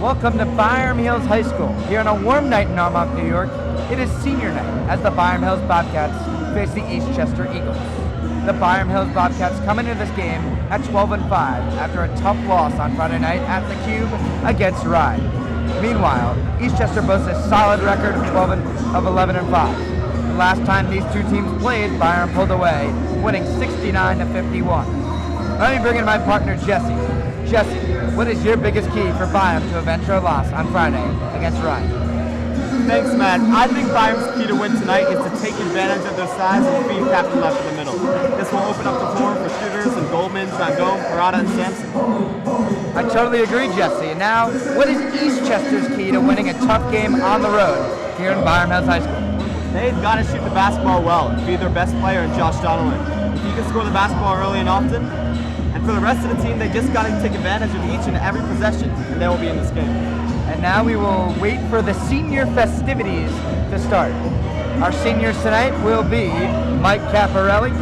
Welcome to Byram Hills High School. Here on a warm night in Armonk, New York, it is senior night as the Byram Hills Bobcats face the Eastchester Eagles. The Byram Hills Bobcats come into this game at 12-5 after a tough loss on Friday night at the Cube against Rye. Meanwhile, Eastchester boasts a solid record of 11-5. The last time these two teams played, Byram pulled away, winning 69-51. Let me bring in my partner, Jesse. Jesse, what is your biggest key for Byram to avenge their loss on Friday against Rye? Thanks, Matt. I think Byram's key to win tonight is to take advantage of their size and feed Captain Left in the middle. This will open up the floor for shooters and Goldman, Zangone, Parada, and Sampson. I totally agree, Jesse. And now, what is Eastchester's key to winning a tough game on the road here in Byram Hills High School? They've got to shoot the basketball well and feed their best player in Josh Donovan. If he can score the basketball early and often, and for the rest of the team, they just got to take advantage of each and every possession, and they will be in this game. And now we will wait for the senior festivities to start. Our seniors tonight will be Mike Caparelli,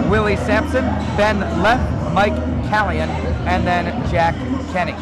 Willie Sampson, Ben Leff, Mike Callion, and then Jack Kenny.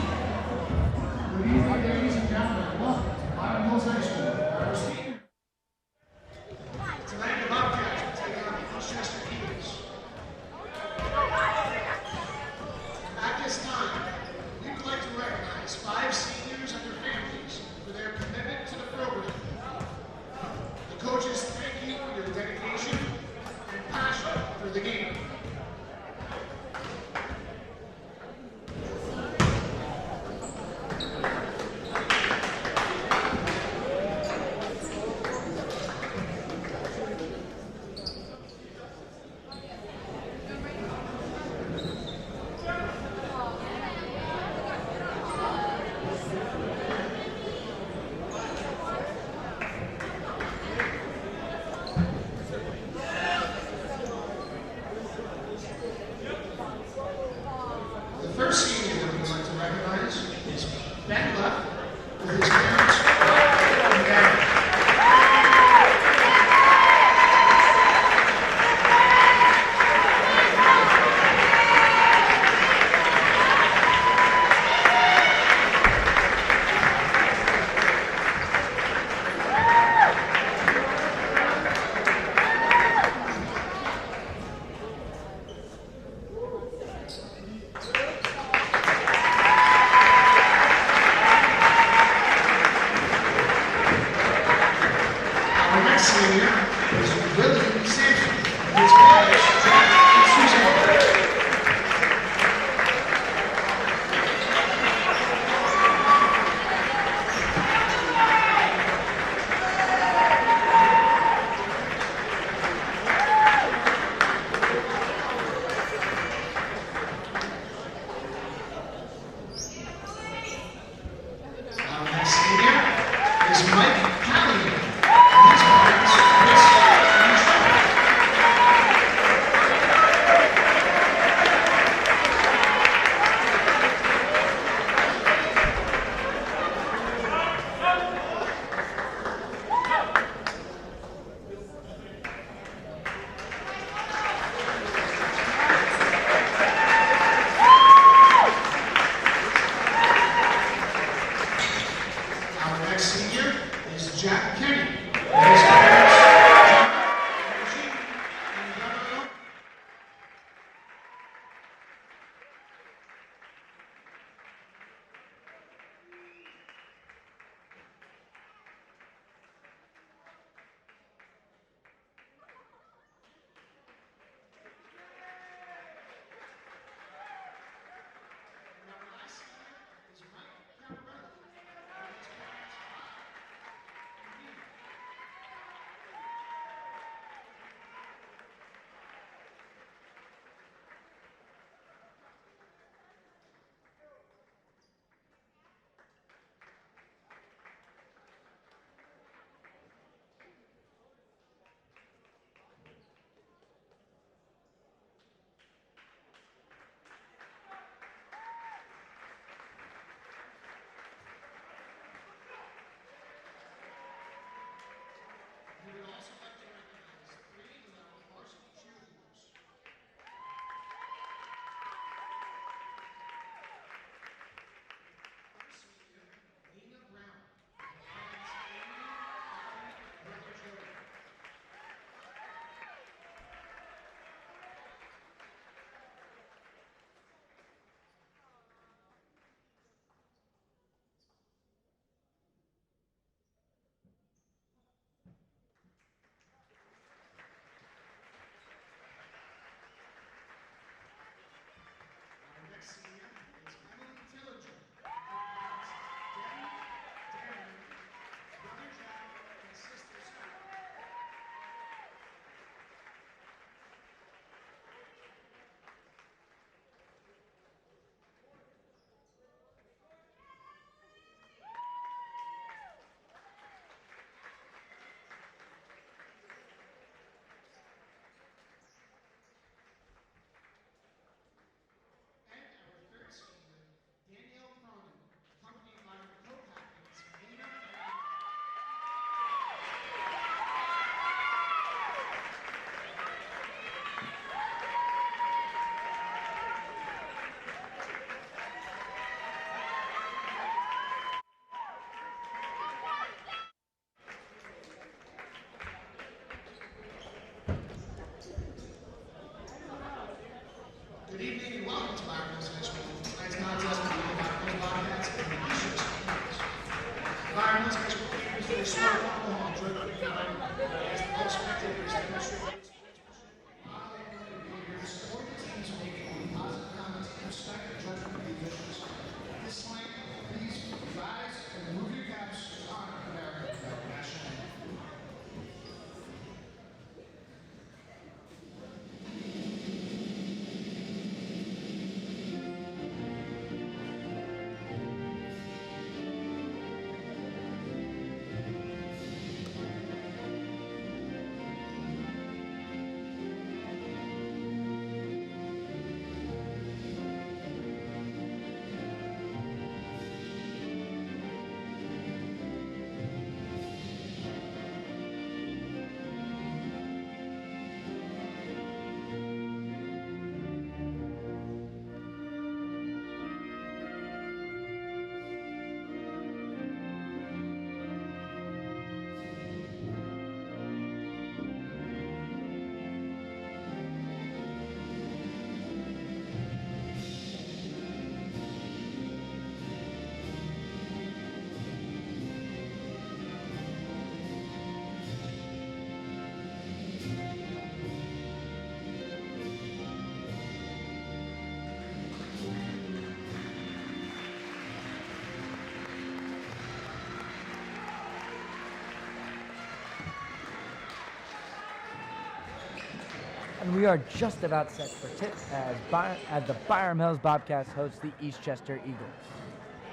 we are just about set for tip as the Byram Hills Bobcats host the Eastchester Eagles.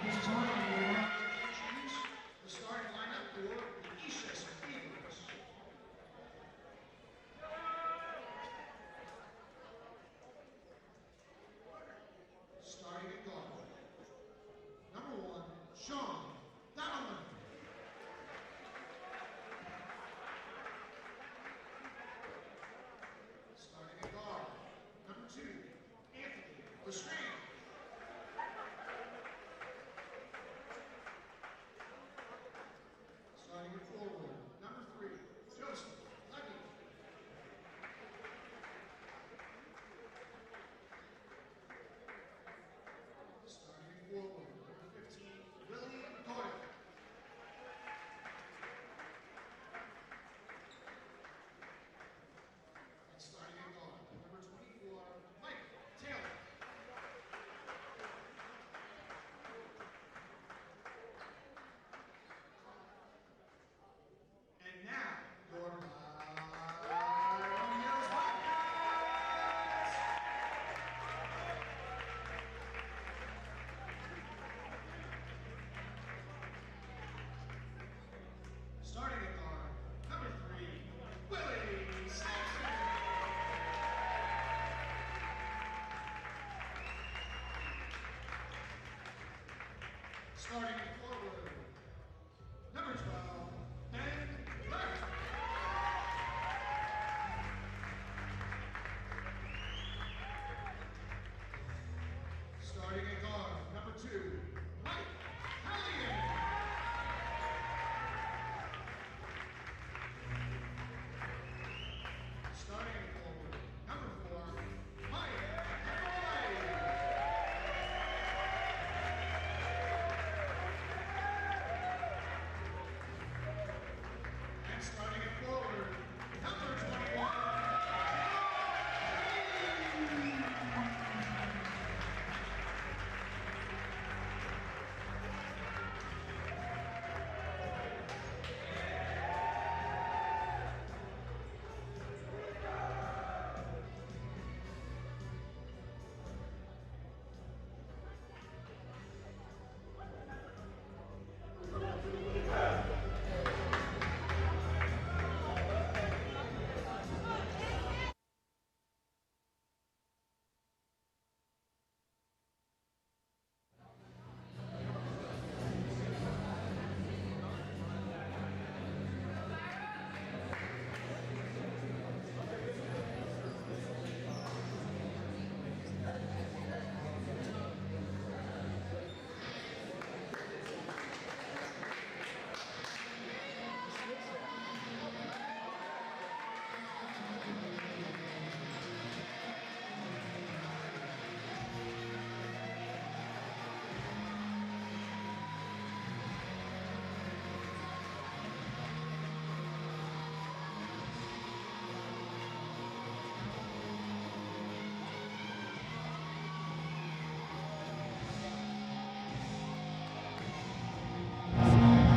The starting lineup for the Eastchester Eagles. Starting at guard. Number 1, Sean Donovan. Starting at guard. Number 2, Anthony Lestrange. Starting at forward, number 3, Joseph Levy. Starting at forward, number 15, Willie Doyle. And starting at guard, number 24, Mike Taylor. And now, your Byram Hills Bobcats. Starting at guard, number 3, Willie Sampson. Starting at forward, number 12, Ben Left. Starting at guard, number 2, Mike Hallian. Starting at forward, number 4, Mike McCoy. And starting at forward, number 21,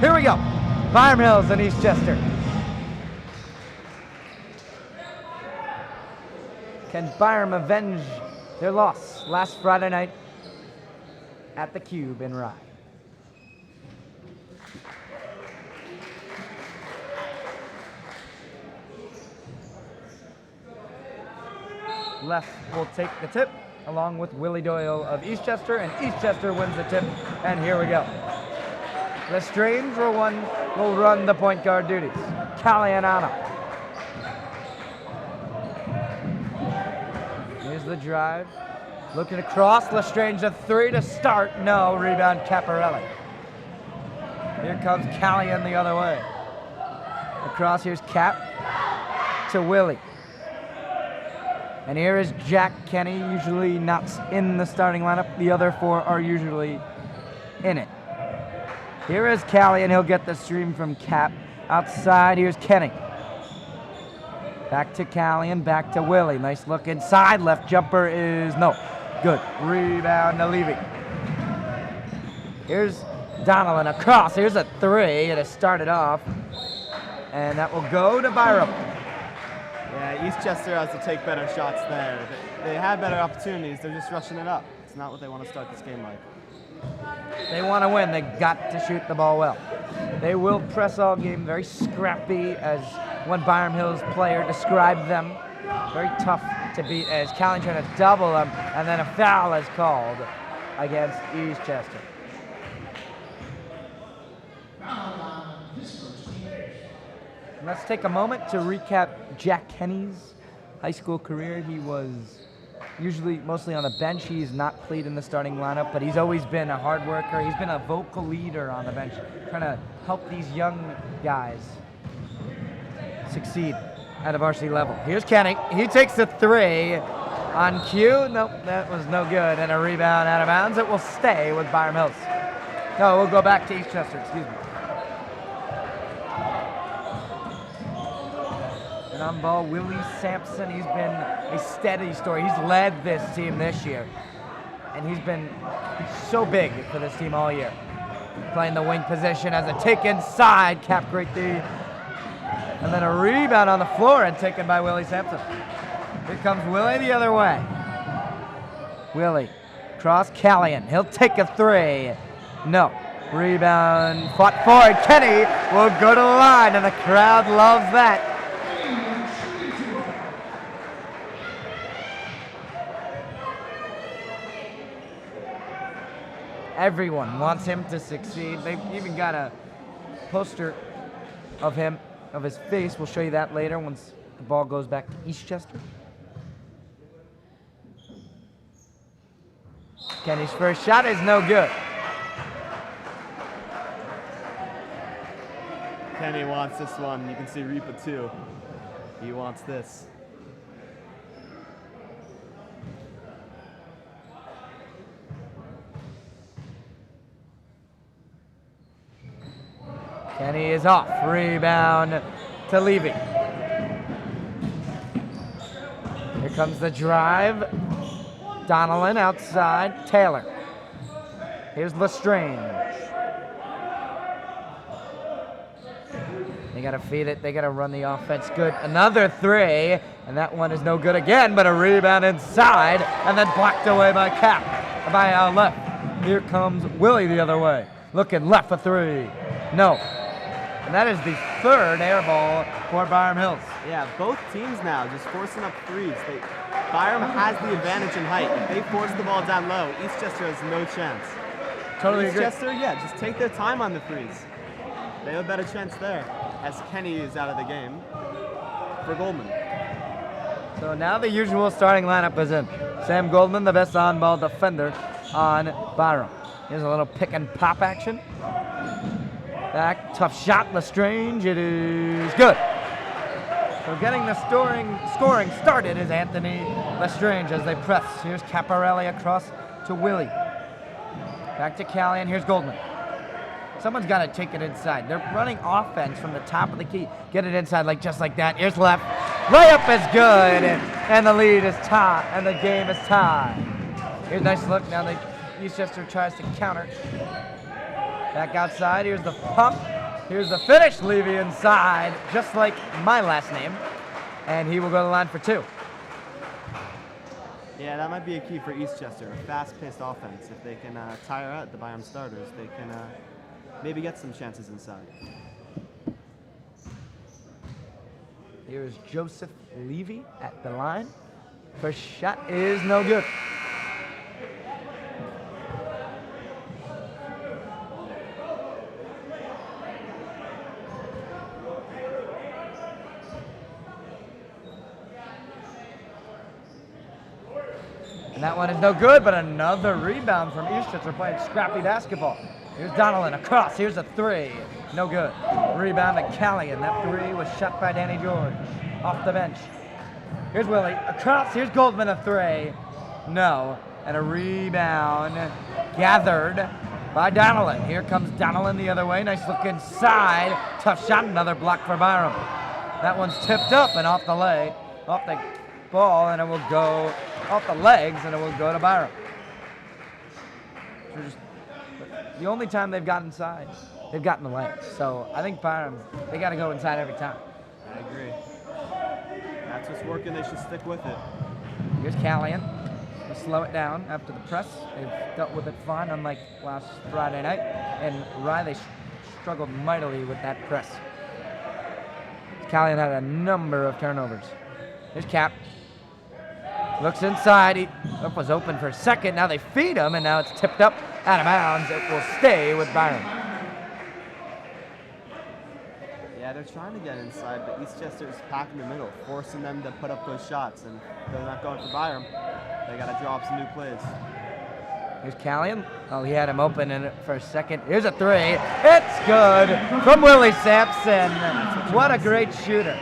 Here we go. Byram Hills and Eastchester. Can Byram avenge their loss last Friday night at the Cube in Rye? Left will take the tip along with Willie Doyle of Eastchester, and Eastchester wins the tip, and here we go. Lestrange will run the point guard duties. Calianano. Here's the drive. Looking across, Lestrange a 3 to start. No, rebound Caparelli. Here comes Callian the other way. Across, here's Cap to Willie. And here is Jack Kenny, usually not in the starting lineup. The other 4 are usually in it. Here is Callie, and he'll get the stream from Cap. Outside, here's Kenny. Back to Callie and back to Willie. Nice look inside. Left jumper is no good. Rebound to Levy. Here's Donovan across. Here's a 3, and it started off. And that will go to Byram. Yeah, Eastchester has to take better shots there. They had better opportunities. They're just rushing it up. It's not what they want to start this game like. They want to win. They got to shoot the ball well. They will press all game, very scrappy, as one Byram Hills player described them. Very tough to beat, as Callan trying to double them, and then a foul is called against Eastchester. Let's take a moment to recap Jack Kenny's high school career. He was usually mostly on the bench. He's not played in the starting lineup, but he's always been a hard worker. He's been a vocal leader on the bench, trying to help these young guys succeed at a varsity level. Here's Kenny. He takes the three on cue. Nope, that was no good. And a rebound out of bounds. It will stay with Byram Hills. No, we'll go back to Eastchester, excuse me. And on ball, Willie Sampson. He's been a steady story. He's led this team this year. And he's been so big for this team all year. Playing the wing position as a take inside. Cap great D. And then a rebound on the floor and taken by Willie Sampson. Here comes Willie the other way. Willie, cross Callion. He'll take a three. No. Rebound, fought forward. Kenny will go to the line, and the crowd loves that. Everyone wants him to succeed. They've even got a poster of him, of his face. We'll show you that later once the ball goes back to Eastchester. Kenny's first shot is no good. Kenny wants this one. You can see Reaper too. He wants this. Kenny is off. Rebound to Levy. Here comes the drive. Donnellan outside. Taylor. Here's Lestrange. They got to feed it. They got to run the offense good. Another three, and that one is no good again, but a rebound inside, and then blocked away by left. Here comes Willie the other way. Looking left for three. No. And that is the third air ball for Byram Hills. Yeah, both teams now just forcing up threes. Byram has the advantage in height. If they force the ball down low, Eastchester has no chance. Totally agree. Eastchester, yeah, just take their time on the threes. They have a better chance there, as Kenny is out of the game for Goldman. So now the usual starting lineup is in. Sam Goldman, the best on-ball defender on Byram. Here's a little pick and pop action. Back, tough shot, Lestrange. It is good. So getting the scoring started is Anthony Lestrange as they press. Here's Caparelli across to Willie. Back to Callion. Here's Goldman. Someone's got to take it inside. They're running offense from the top of the key. Get it inside just like that. Here's left. Layup is good, and the lead is tied, and the game is tied. Here's a nice look. Now Eastchester tries to counter. Back outside. Here's the pump. Here's the finish. Levy inside, just like my last name, and he will go to the line for two. Yeah, that might be a key for Eastchester. A fast-paced offense. If they can tire out the Byram starters, they can maybe get some chances inside. Here's Joseph Levy at the line. First shot is no good. And that one is no good, but another rebound from Eastchester playing scrappy basketball. Here's Donnellan across. Here's a three. No good. Rebound to Callion. That three was shot by Danny George off the bench. Here's Willie across. Here's Goldman, a three. No. And a rebound gathered by Donnellan. Here comes Donnellan the other way. Nice look inside. Tough shot. Another block for Byram. That one's tipped up and off the ball, and it will go off the legs, and it will go to Byram. The only time they've gotten inside, they've gotten the legs. So I think Byram, they got to go inside every time. I agree. That's That's what's working. They should stick with it. Here's Callion. They slow it down after the press. They've dealt with it fine, unlike last Friday night. And Riley struggled mightily with that press. Callion had a number of turnovers. Here's Cap. Looks inside. He was open for a second. Now they feed him, and now it's tipped up out of bounds. It will stay with Byram. Yeah, they're trying to get inside, but Eastchester is packing the middle, forcing them to put up those shots, and they're not going for Byram. They got to draw up some new plays. Here's Callion. Oh, he had him open in it for a second. Here's a three. It's good from Willie Sampson. What a great shooter.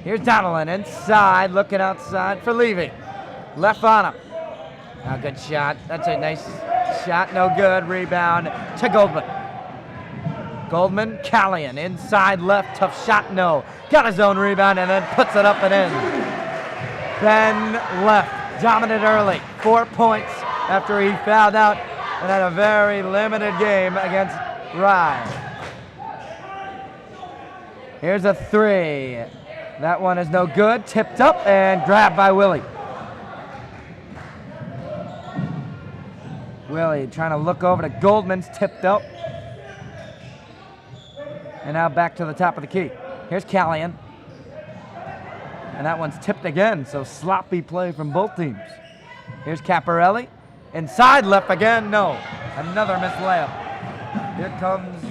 Here's Donaldson inside, looking outside for Levy. Left on him. Now, good shot. That's a nice shot. No good. Rebound to Goldman. Goldman, Callion, inside left, tough shot, no. Got his own rebound and then puts it up and in. Ben left, dominant early, 4 points after he fouled out and had a very limited game against Rye. Here's a three. That one is no good, tipped up and grabbed by Willie. Willie trying to look over to Goldman's, tipped up. And now back to the top of the key. Here's Callion. And that one's tipped again, so sloppy play from both teams. Here's Caparelli. Inside, left again, no. Another missed layup. Here comes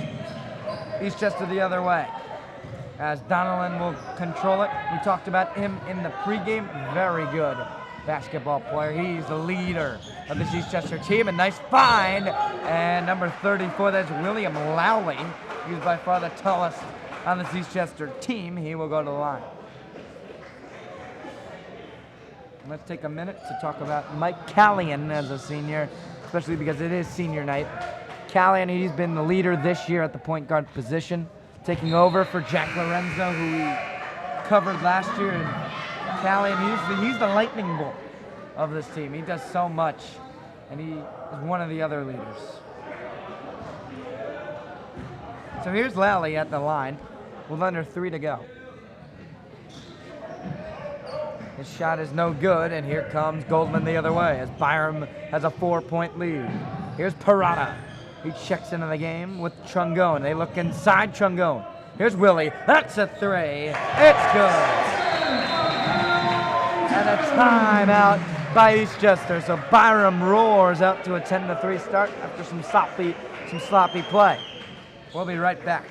Eastchester the other way, as Donaldson will control it. We talked about him in the pregame. Very good basketball player. He's the leader of this Eastchester team. A nice find. And number 34, that's William Lowley. He's by far the tallest on this Eastchester team. He will go to the line. Let's take a minute to talk about Mike Callion as a senior, especially because it is senior night. Callion, he's been the leader this year at the point guard position, taking over for Jack Lorenzo, who we covered last year. And Callion, he's the lightning bolt of this team. He does so much, and he is one of the other leaders. So here's Lally at the line with under 3 to go. His shot is no good, and here comes Goldman the other way as Byram has a 4-point lead. Here's Parada. He checks into the game with Trungone. They look inside Trungone. Here's Willie. That's a three. It's good. And a timeout by Eastchester. So Byram roars out to a 10-3 start after some sloppy play. We'll be right back.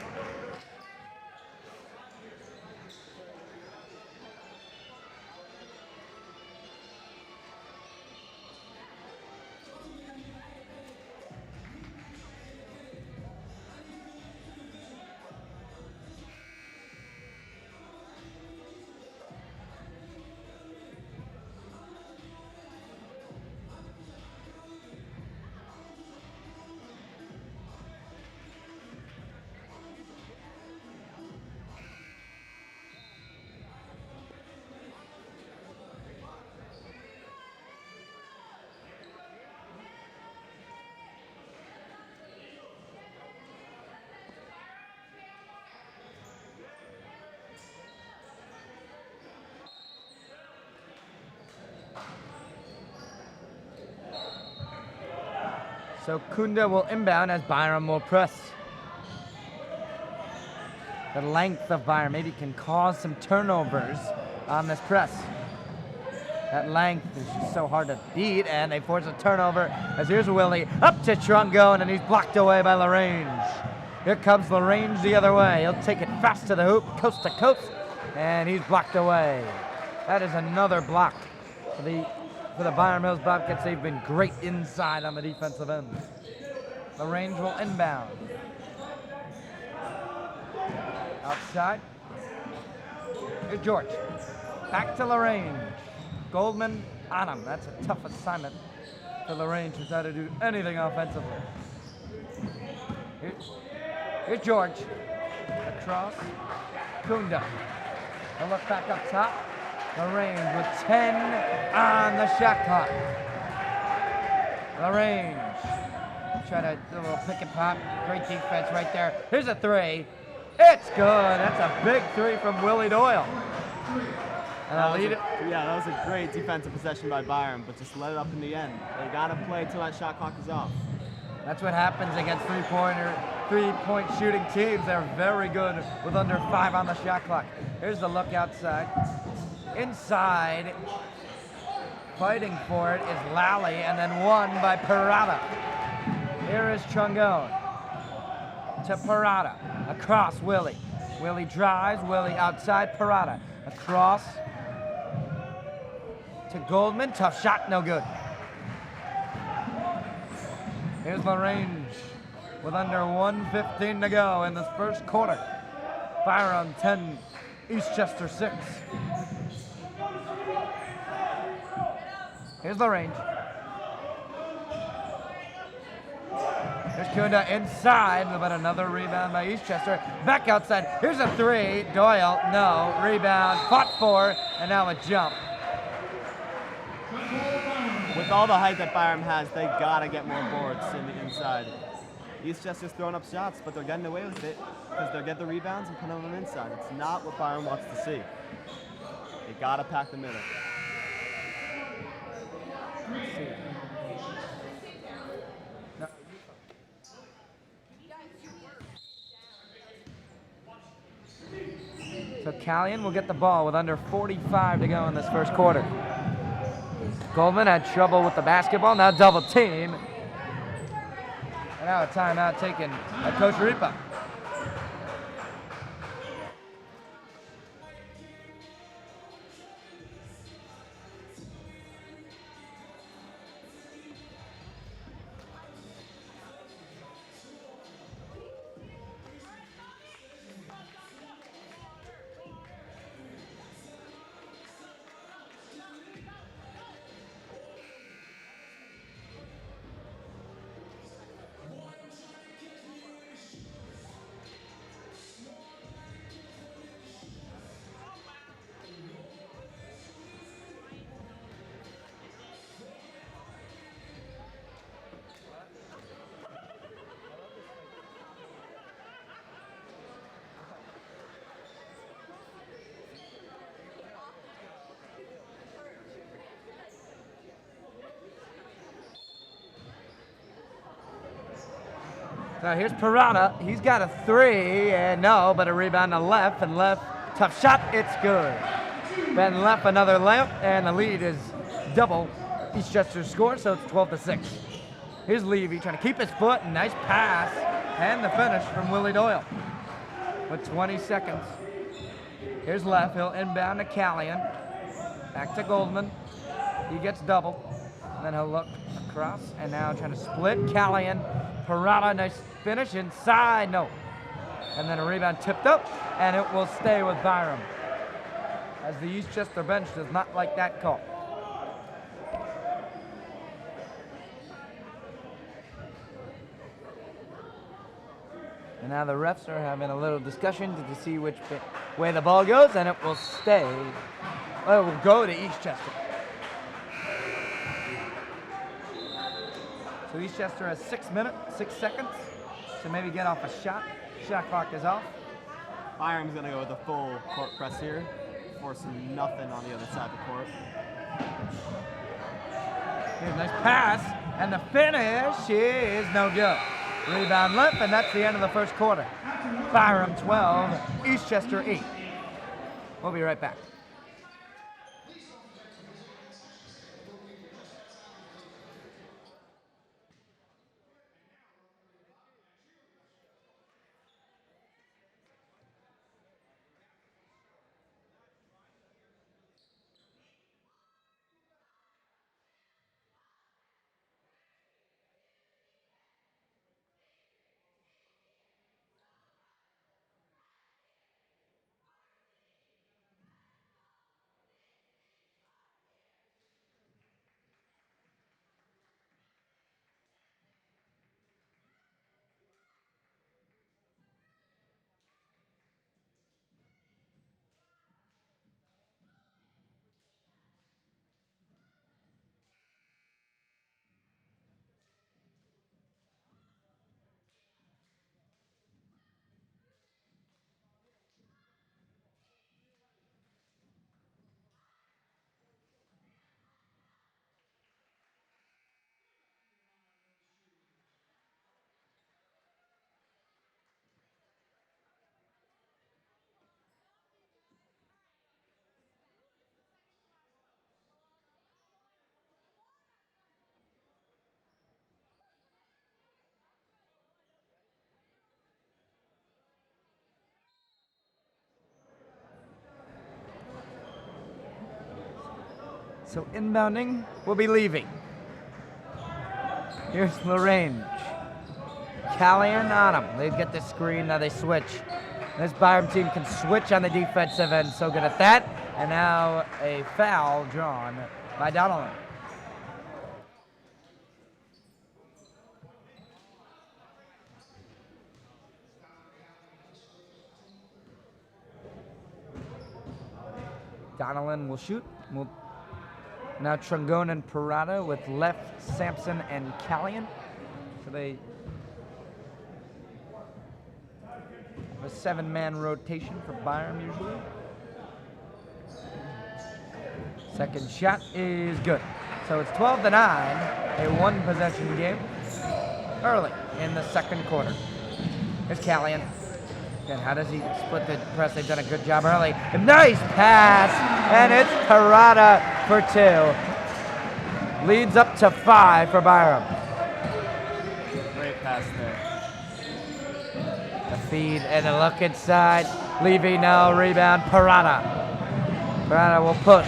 So Kunda will inbound as Byram will press. The length of Byram maybe can cause some turnovers on this press. That length is just so hard to beat, and they force a turnover as here's Willie up to Trungone, and he's blocked away by LaRange. Here comes LaRange the other way. He'll take it fast to the hoop, coast to coast, and he's blocked away. That is another block for the Byram Hills Bobcats. They've been great inside on the defensive end. LaRange will inbound. Outside. Here's George. Back to LaRange. Goldman on him. That's a tough assignment for LaRange, who's had to do anything offensively. Here's George. Across. Kunda. He'll look back up top. LaRange with 10 on the shot clock. LaRange Try to do a little pick and pop. Great defense right there. Here's a three. It's good. That's a big three from Willie Doyle. And I lead it. Yeah, that was a great defensive possession by Byram, but just let it up in the end. They gotta play till that shot clock is off. That's what happens against three-point shooting teams. They're very good with under 5 on the shot clock. Here's the look outside. Inside, fighting for it is Lally, and then won by Parada. Here is Chungone to Parada. Across Willie. Willie drives. Willie outside Parada. Across to Goldman. Tough shot, no good. Here's LaRange with under 1:15 to go in this first quarter. Byram 10, Eastchester 6. Here's LaRange. Here's Kunda inside, but another rebound by Eastchester. Back outside. Here's a three. Doyle, no. Rebound, fought for, and now a jump. With all the height that Byram has, they gotta get more boards in the inside. Eastchester's throwing up shots, but they're getting away with it because they'll get the rebounds and put them inside. It's not what Byram wants to see. They gotta pack the middle. Let's see. No. So Callion will get the ball with under 45 to go in this first quarter. Goldman had trouble with the basketball, now double team. And now a timeout taken by Coach Ripa. So here's Parada. He's got a three, and no, but a rebound to left, and left. Tough shot, it's good. Ben left another layup, and the lead is double Eastchester's score, so it's 12-6. Here's Levy trying to keep his foot, and nice pass, and the finish from Willie Doyle with 20 seconds. Here's left, he'll inbound to Callion. Back to Goldman. He gets double, and then he'll look across, and now trying to split Callion. Parada, nice finish inside, no. And then a rebound tipped up, and it will stay with Byram, as the Eastchester bench does not like that call. And now the refs are having a little discussion to see which way the ball goes, and it will stay. Well, it will go to Eastchester. So Eastchester has 6 seconds to maybe get off a shot. Shot clock is off. Byram's gonna go with a full court press here, forcing nothing on the other side of the court. Here's a nice pass, and the finish is no good. Rebound left, and that's the end of the first quarter. Byram 12, Eastchester 8. We'll be right back. So inbounding will be leaving. Here's Lagrange. Callahan on him. They get the screen, now they switch. This Byram team can switch on the defensive end, so good at that. And now a foul drawn by Donnellan. Donnellan will shoot. Now Trungone and Parada with left Sampson and Callahan. So they have a 7-man rotation for Byram usually. Second shot is good. So it's 12-9, a 1-possession game early in the second quarter. Here's Callahan. Again, how does he split the press? They've done a good job early. A nice pass, and it's Parada for 2. Leads up to 5 for Byram. Great pass there. The feed and a look inside. Levy now rebound. Parada. Parada will push.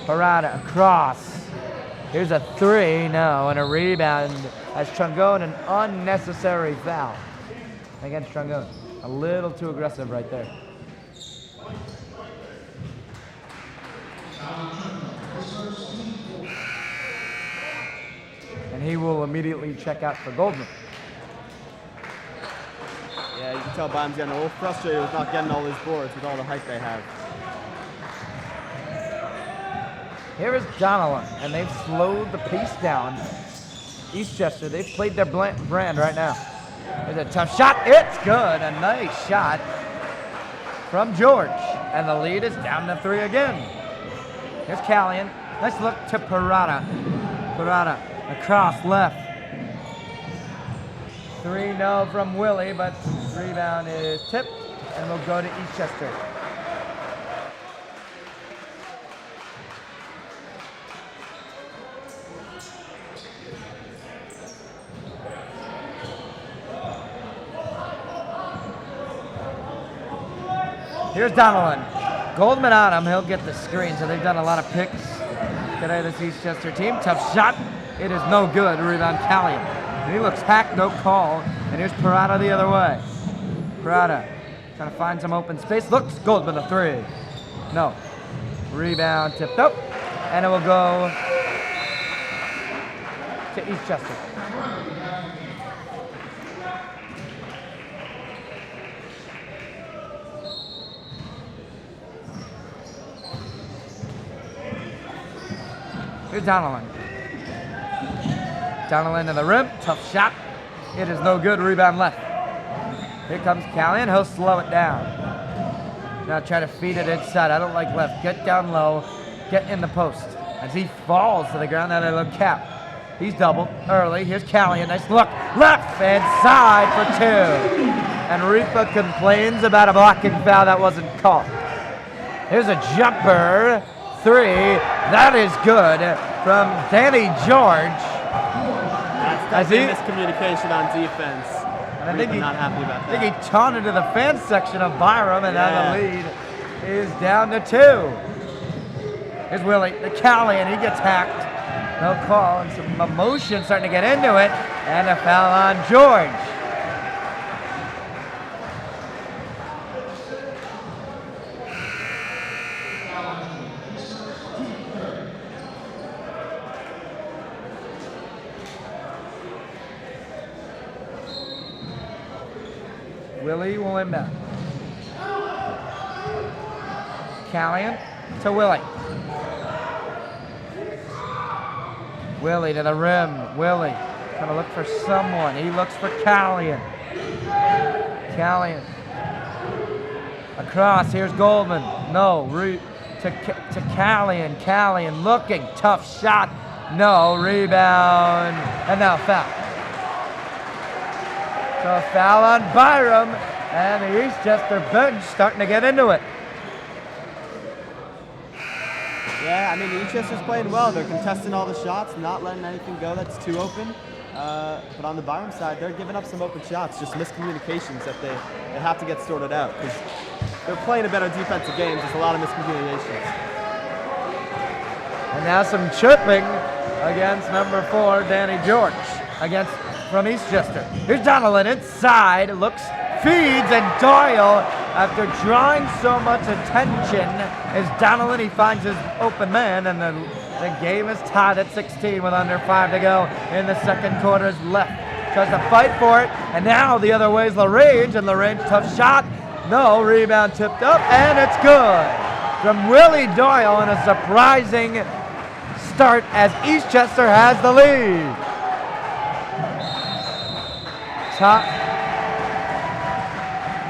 Parada across. Here's a 3, no, and a rebound as Trungone, an unnecessary foul against Trungone. A little too aggressive right there. And he will immediately check out for Goldman. Yeah, you can tell Byram's getting a little frustrated with not getting all his boards with all the height they have. Here is Donnellan, and they've slowed the pace down. Eastchester, they've played their brand right now. There's a tough shot. It's good. A nice shot from George. And the lead is down to 3 again. Here's Callahan. Let's look to Parada. Parada across left. 3 no from Willie, but rebound is tipped, and we'll go to Eastchester. Here's Donnellan. Goldman on him. He'll get the screen. So they've done a lot of picks today, this Eastchester team. Tough shot. It is no good. Rebound Callahan. And he looks hacked, no call. And here's Parada the other way. Parada trying to find some open space. Looks Goldman a 3. No. Rebound tipped up. And it will go to Eastchester. Here's Donnellan. Donnellan to the rim. Tough shot. It is no good. Rebound left. Here comes Callahan. He'll slow it down. Now try to feed it inside. I don't like left. Get down low. Get in the post. As he falls to the ground, now they look cap. He's doubled early. Here's Callahan. Nice look. Left and side for 2. And Rifa complains about a blocking foul that wasn't caught. Here's a jumper. 3. That is good from Danny George. That's definitely miscommunication on defense. And I think he's not happy about that. I think he taunted to the fan section of Byram, and now the lead is down to 2. Here's Willie, the Callahan. He gets hacked. No call, and some emotion starting to get into it, and a foul on George. Willie will inbound. Callahan to Willie. Willie to the rim. Willie trying to look for someone. He looks for Callahan. Callahan. Across. Here's Goldman. No. To Callahan. Callahan looking. Tough shot. No. Rebound. And now foul. So a foul on Byram, and the Eastchester bench starting to get into it. Yeah, I mean, Eastchester's playing well. They're contesting all the shots, not letting anything go that's too open. But on the Byram side, they're giving up some open shots, just miscommunications that they have to get sorted out because they're playing a better defensive game, just a lot of miscommunications. And now some chirping against number 4, Danny George, from Eastchester. Here's Donalyn inside, looks, feeds, and Doyle, after drawing so much attention, is Donalyn. He finds his open man, and the game is tied at 16 with under 5 to go in the second quarter. Is left, tries to fight for it, and now the other way is LaRange, and LaRange, tough shot. No, rebound tipped up, and it's good from Willie Doyle in a surprising start as Eastchester has the lead.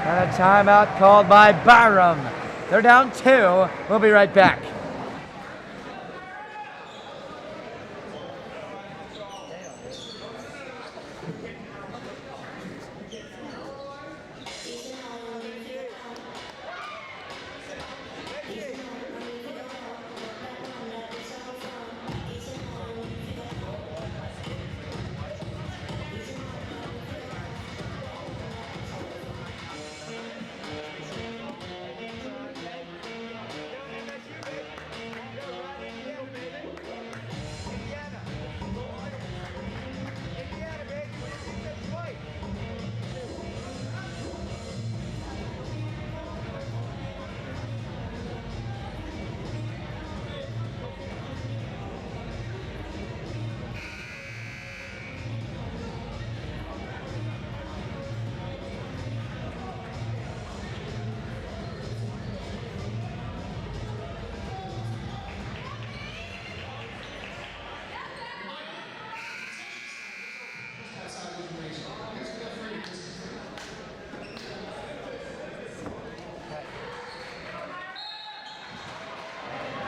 And a timeout called by Byram. They're down 2. We'll be right back.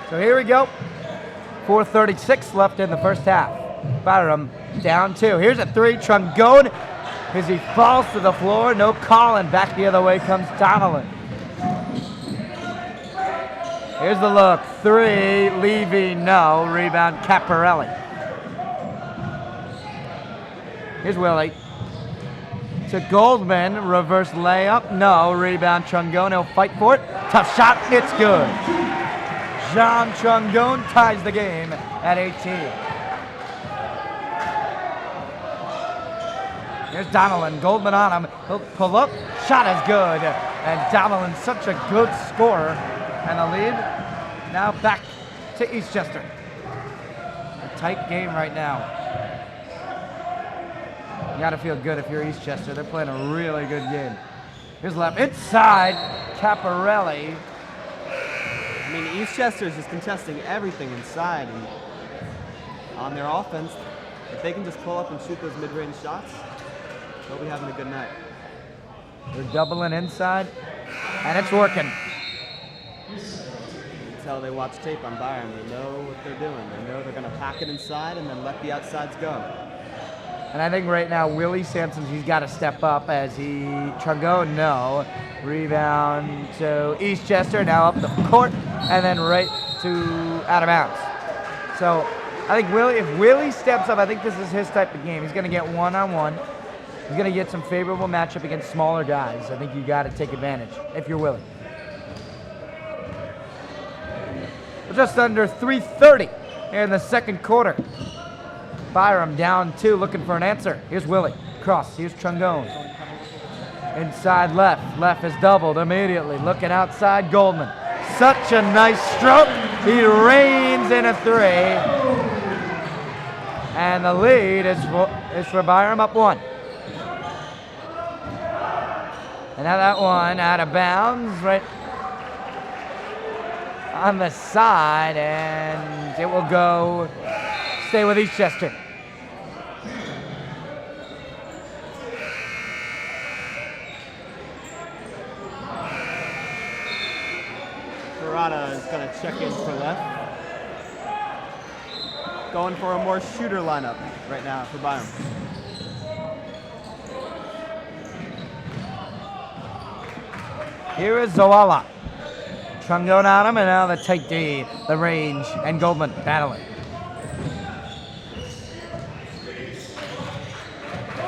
So here we go. 4:36 left in the first half. Byram down 2. Here's a 3. Trungone as he falls to the floor. No call, and back the other way comes Donalyn. Here's the look. 3. Levy, no. Rebound, Caparelli. Here's Willie. To Goldman. Reverse layup. No. Rebound, Trungone. He'll fight for it. Tough shot. It's good. John Trungone ties the game at 18. Here's Donalyn. Goldman on him. He'll pull up. Shot is good. And Donalyn's such a good scorer. And the lead now back to Eastchester. A tight game right now. You got to feel good if you're Eastchester. They're playing a really good game. Here's left. Inside. Caparelli. I mean, Eastchester is just contesting everything inside, and on their offense, if they can just pull up and shoot those mid-range shots, they'll be having a good night. They're doubling inside, and it's working. You can tell they watch tape on Byram. They know what they're doing. They know they're going to pack it inside and then let the outsides go. And I think right now, Willie Sampson, he's got to step up as Trungone, no. Rebound to Eastchester, now up the court, and then right to out of bounds. So I think if Willie steps up, I think this is his type of game. He's going to get one-on-one. He's going to get some favorable matchup against smaller guys. I think you got to take advantage if you're Willie. We're just under 3:30 here in the second quarter. Byram down 2, looking for an answer. Here's Willie. Cross. Here's Trungone. Inside left. Left is doubled immediately. Looking outside, Goldman. Such a nice stroke. He reigns in a 3. And the lead is for Byram, up 1. And now that one out of bounds, right on the side, and it will go, stay with Eastchester. Ferrata is going to check in for left. Going for a more shooter lineup right now for Byram. Here is Zoala. Trungone on him, and now the tight D, the range, and Goldman battling.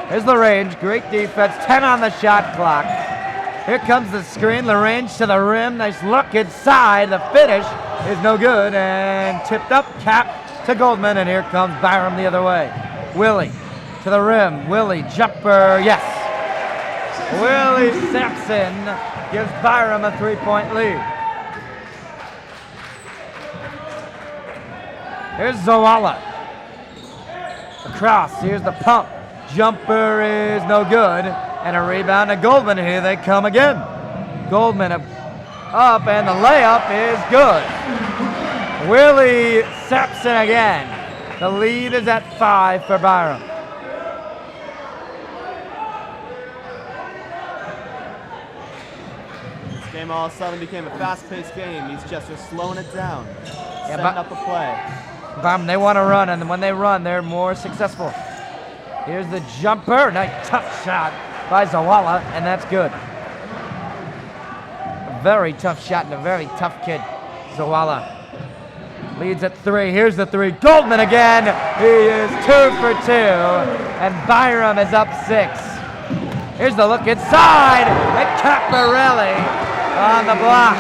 Here's the range, great defense, 10 on the shot clock. Here comes the screen, the range to the rim, nice look inside, the finish is no good and tipped up, cap to Goldman, and here comes Byram the other way. Willie to the rim. Willie, jumper, yes. Willie Sampson gives Byram a 3-point lead. Here's Zawala. Across, here's the pump. Jumper is no good. And a rebound to Goldman. Here they come again. Goldman up, and the layup is good. Willie Sampson again. The lead is at 5 for Byram. This game all of a sudden became a fast-paced game. Eastchester slowing it down, setting up a play. Byram, they want to run, and when they run, they're more successful. Here's the jumper. Nice tough shot by Zawala, and that's good. A very tough shot and a very tough kid, Zawala. Leads at 3. Here's the 3. Goldman again. He is 2 for 2, and Byram is up 6. Here's the look inside, and Caparelli on the block.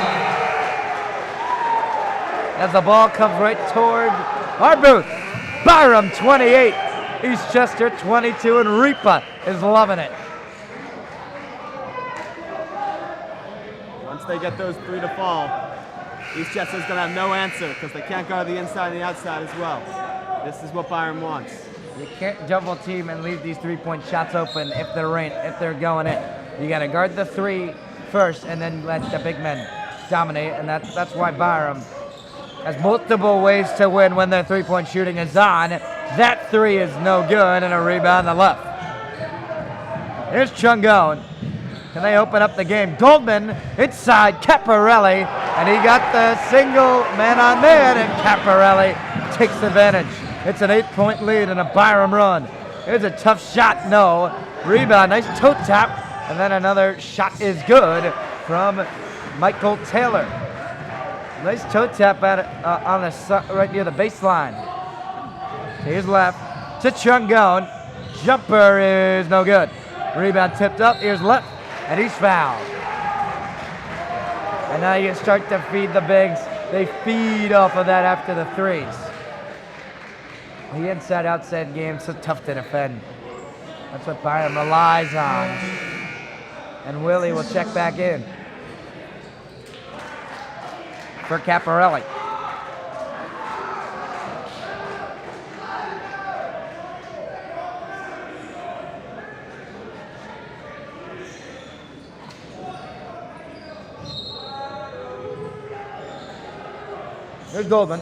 As the ball comes right toward our booth. Byram 28, Eastchester 22, and Ripa is loving it. Once they get those 3 to fall, Eastchester's going to have no answer because they can't guard the inside and the outside as well. This is what Byram wants. You can't double team and leave these 3-point shots open if they're going in. You got to guard the 3 first and then let the big men dominate, and that's why Byram has multiple ways to win when their 3-point shooting is on. That 3 is no good, and a rebound on the left. Here's Chungone. Can they open up the game? Goldman inside, Caparelli, and he got the single man-on-man, and Caparelli takes advantage. It's an 8-point lead and a Byram run. Here's a tough shot, no. Rebound, nice toe tap, and then another shot is good from Michael Taylor. Nice toe tap at it, on the right near the baseline. Here's left to Chungone. Jumper is no good. Rebound tipped up. Here's left, and he's fouled. And now you start to feed the bigs. They feed off of that after the 3s. The inside-outside game so tough to defend. That's what Byram relies on. And Willie will check back in for Caparelli. There's Goldman.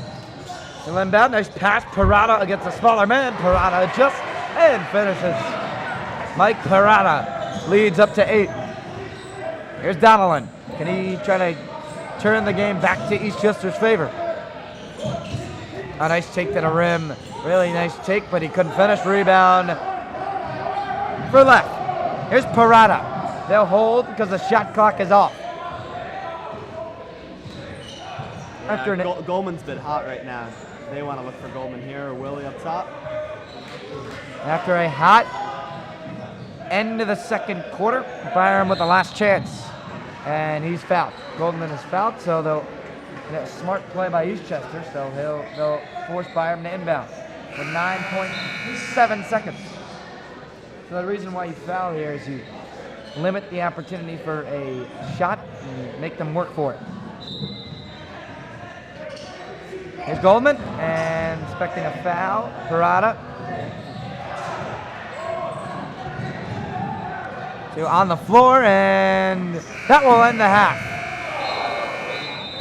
He'll inbound. Nice pass. Parada against a smaller man. Parada adjusts and finishes. Mike Parada leads up to 8. Here's Donnellan. Can he try to turn the game back to Eastchester's favor? A nice take to the rim. Really nice take, but he couldn't finish. Rebound for left. Here's Parada. They'll hold because the shot clock is off. Goldman's been hot right now. They want to look for Goldman here or Willie up top. After a hot end of the second quarter, Byram with the last chance. And he's fouled. Goldman is fouled, so they'll smart play by Eastchester, so they'll force Byram to inbound with 9.7 seconds. So the reason why you foul here is you limit the opportunity for a shot and make them work for it. Here's Goldman, and expecting a foul. Parada. So on the floor, and that will end the half.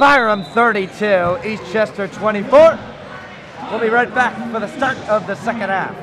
Byram 32, Eastchester 24. We'll be right back for the start of the second half.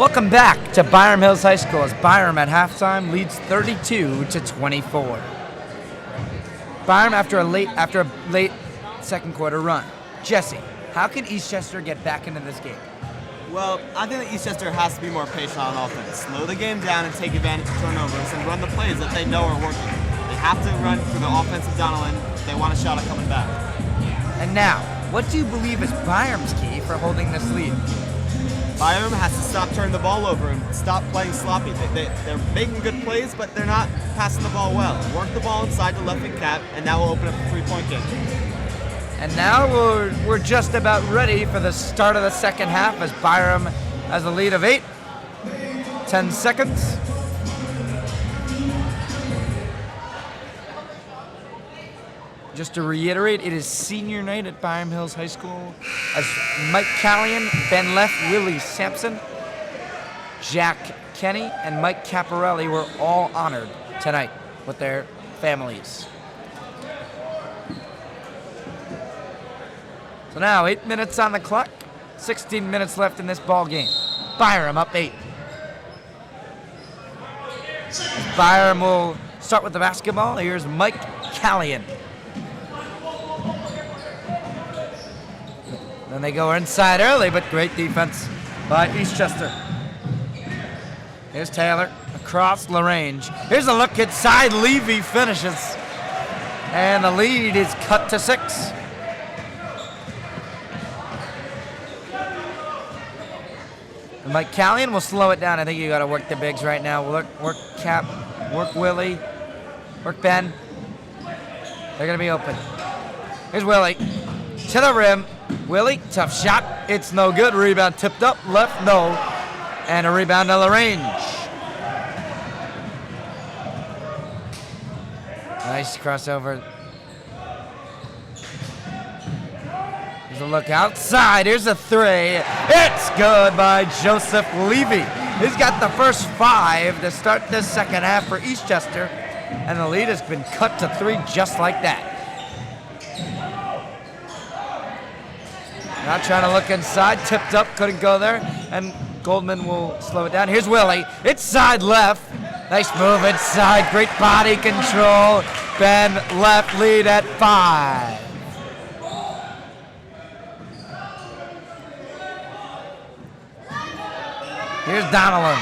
Welcome back to Byram Hills High School as Byram at halftime leads 32-24. Byram after a late second quarter run. Jesse, how can Eastchester get back into this game? Well, I think that Eastchester has to be more patient on offense. Slow the game down and take advantage of turnovers and run the plays that they know are working. They have to run through the offensive Donelon if they want a shot at coming back. And now, what do you believe is Byram's key for holding this lead? Byram has to stop turning the ball over and stop playing sloppy. They're making good plays, but they're not passing the ball well. Work the ball inside the left wing cap, and that will open up the three-point game. And now we're just about ready for the start of the second half as Byram has a lead of 8. 10 seconds. Just to reiterate, it is senior night at Byram Hills High School as Mike Callion, Ben Leff, Willie Sampson, Jack Kenny, and Mike Caparelli were all honored tonight with their families. So now 8 minutes on the clock, 16 minutes left in this ball game. Byram up 8. Byram will start with the basketball. Here's Mike Callion. Then they go inside early, but great defense by Eastchester. Here's Taylor across LaRange. Here's a look inside. Levy finishes. And the lead is cut to 6. And Mike Callion will slow it down. I think you got to work the bigs right now. Work Cap, work Willie, work Ben. They're going to be open. Here's Willie to the rim. Willie, tough shot. It's no good. Rebound tipped up, left, no. And a rebound to LaRange. Nice crossover. Here's a look outside. Here's a 3. It's good by Joseph Levy. He's got the first 5 to start this second half for Eastchester. And the lead has been cut to 3 just like that. Now trying to look inside, tipped up, couldn't go there, and Goldman will slow it down. Here's Willie, inside left. Nice move inside, great body control. Ben left, lead at 5. Here's Donelon.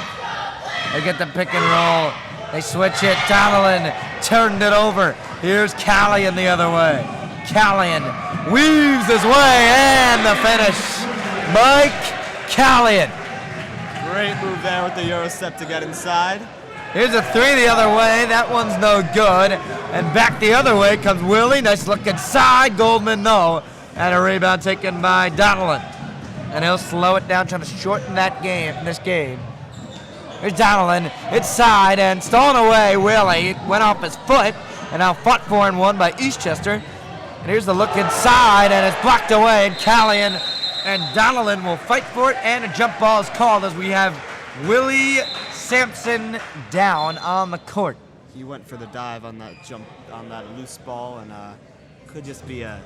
They get the pick and roll. They switch it. Donelon turned it over. Here's Callion the other way. Callion weaves his way, and the finish. Mike Callion. Great move there with the Euro step to get inside. Here's a 3 the other way. That one's no good. And back the other way comes Willie. Nice look inside. Goldman, no. And a rebound taken by Donelon. And he'll slow it down, trying to shorten this game. Here's Donelon inside and stolen away. Willie went off his foot and now fought for and won by Eastchester. And here's the look inside, and it's blocked away. And Callion and Donelon will fight for it, and a jump ball is called as we have Willie Sampson down on the court. He went for the dive on that jump, on that loose ball, and could just be a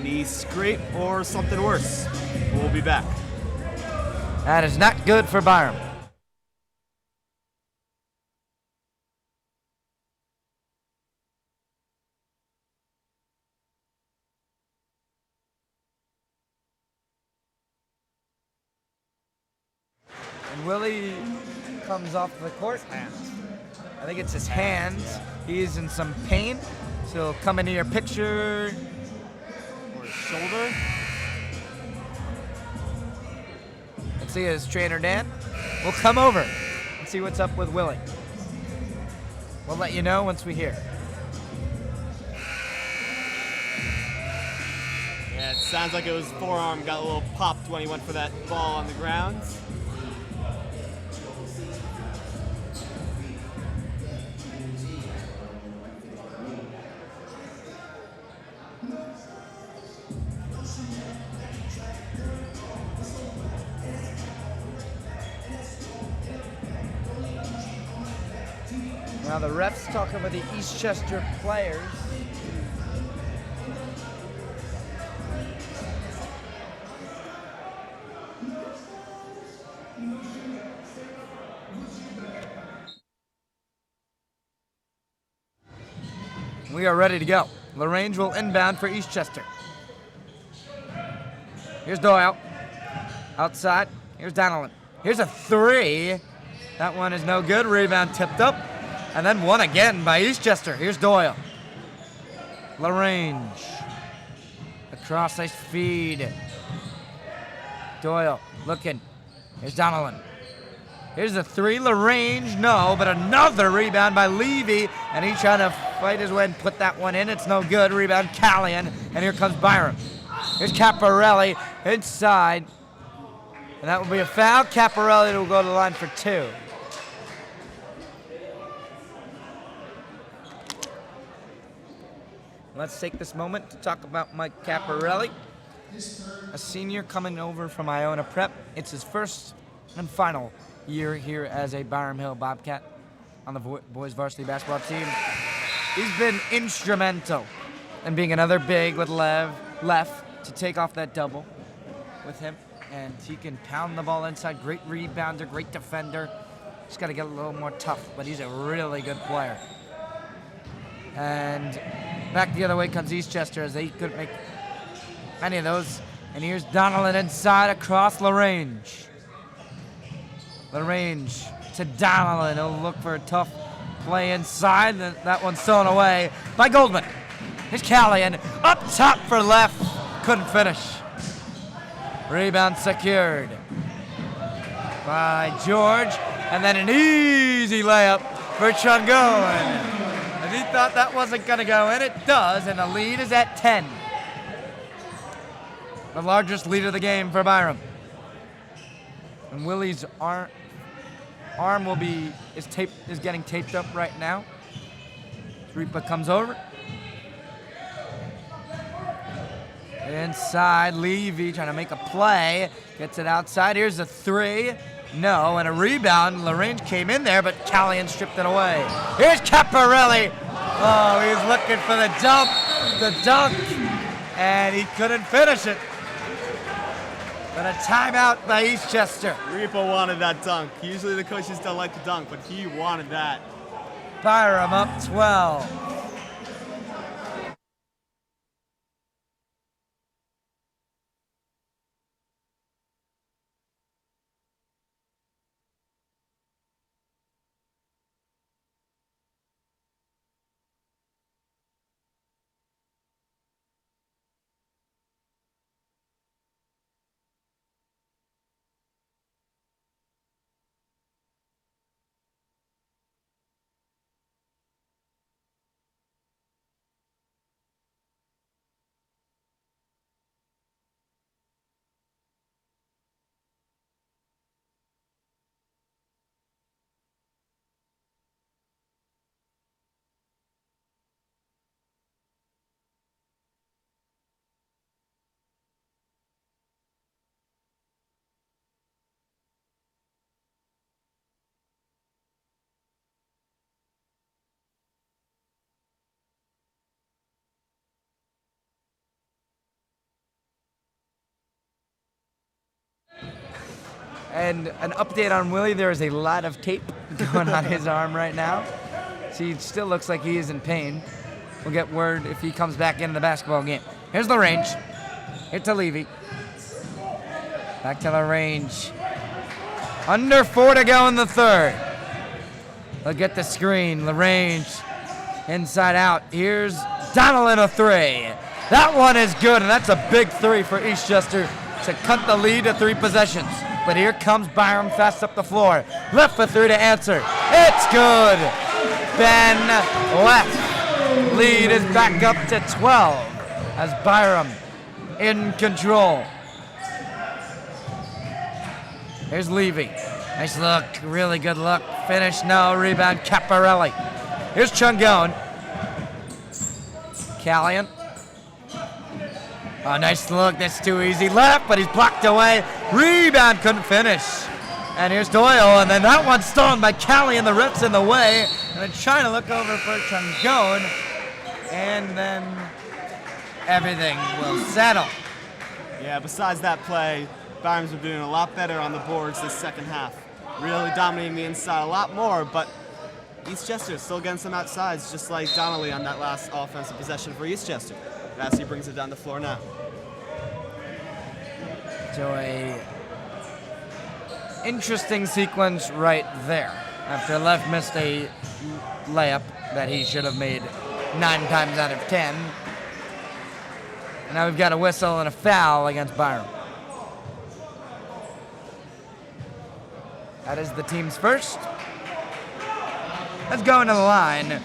knee scrape or something worse. We'll be back. That is not good for Byram. And Willie comes off the court. I think it's his hands. He's in some pain. So he'll come into your picture. Or his shoulder. Let's see his trainer, Dan. We'll come over and see what's up with Willie. We'll let you know once we hear. Yeah, it sounds like it was forearm got a little popped when he went for that ball on the ground. Now the ref's talking with the Eastchester players. We are ready to go. LaRange will inbound for Eastchester. Here's Doyle. Outside. Here's Donnellan. Here's a three. That one is no good. Rebound tipped up. And then one again by Eastchester. Here's Doyle. LaRange. Across nice feed. Doyle looking. Here's Donnellan. Here's the three. LaRange, no, but another rebound by Levy. And he's trying to fight his way and put that one in. It's no good. Rebound Callahan. And here comes Byram. Here's Caparelli inside. And that will be a foul. Caparelli will go to the line for two. Let's take this moment to talk about Mike Caparelli, a senior coming over from Iona Prep. It's his first and final year here as a Byram Hill Bobcat on the boys varsity basketball team. He's been instrumental in being another big with left to take off that double with him. And he can pound the ball inside. Great rebounder, great defender. Just got to get a little more tough, but he's a really good player. And back the other way comes Eastchester as they couldn't make any of those. And here's Donnellan inside across LaRange. LaRange to Donnellan. He'll look for a tough play inside. That one's thrown away by Goldman. Here's Callahan up top for left. Couldn't finish. Rebound secured by George. And then an easy layup for Chungoan. If he thought that wasn't going to go in, it does. And the lead is at 10. The largest lead of the game for Byram. And Willie's arm is getting taped up right now. Ripa comes over. Inside, Levy trying to make a play. Gets it outside. Here's a three. No, and a rebound. LaRange came in there, but Callahan stripped it away. Here's Caparelli. Oh, he's looking for the dunk, and he couldn't finish it. But a timeout by Eastchester. Ripa wanted that dunk. Usually the coaches don't like to dunk, but he wanted that. Byram up 12. And an update on Willie, there is a lot of tape going on his arm right now. So he still looks like he is in pain. We'll get word if he comes back into the basketball game. Here's LaRange. Here's to Levy. Back to LaRange. Under 4 to go in the third. They'll get the screen. LaRange inside out. Here's Donnellan, a three. That one is good, and that's a big three for Eastchester to cut the lead to 3 possessions. But here comes Byram fast up the floor. Left for 3 to answer. It's good. Ben left. Lead is back up to 12 as Byram in control. Here's Levy. Nice look. Really good look. Finish. No. Rebound. Caparelli. Here's Chungoan. Callahan. Oh, nice look. That's too easy. Left, but he's blocked away. Rebound, couldn't finish. And here's Doyle, and then that one's stolen by Callahan. The ref's in the way. And then trying to look over for Chungoan. And then everything will settle. Yeah, besides that play, Byram's been doing a lot better on the boards this second half. Really dominating the inside a lot more, but Eastchester is still getting some outsides, just like Donnelly on that last offensive possession for Eastchester. Varsity brings it down the floor now. So a interesting sequence right there. After Left missed a layup that he should have made 9 times out of 10. And now we've got a whistle and a foul against Byram. That is the team's first. Let's go into the line. It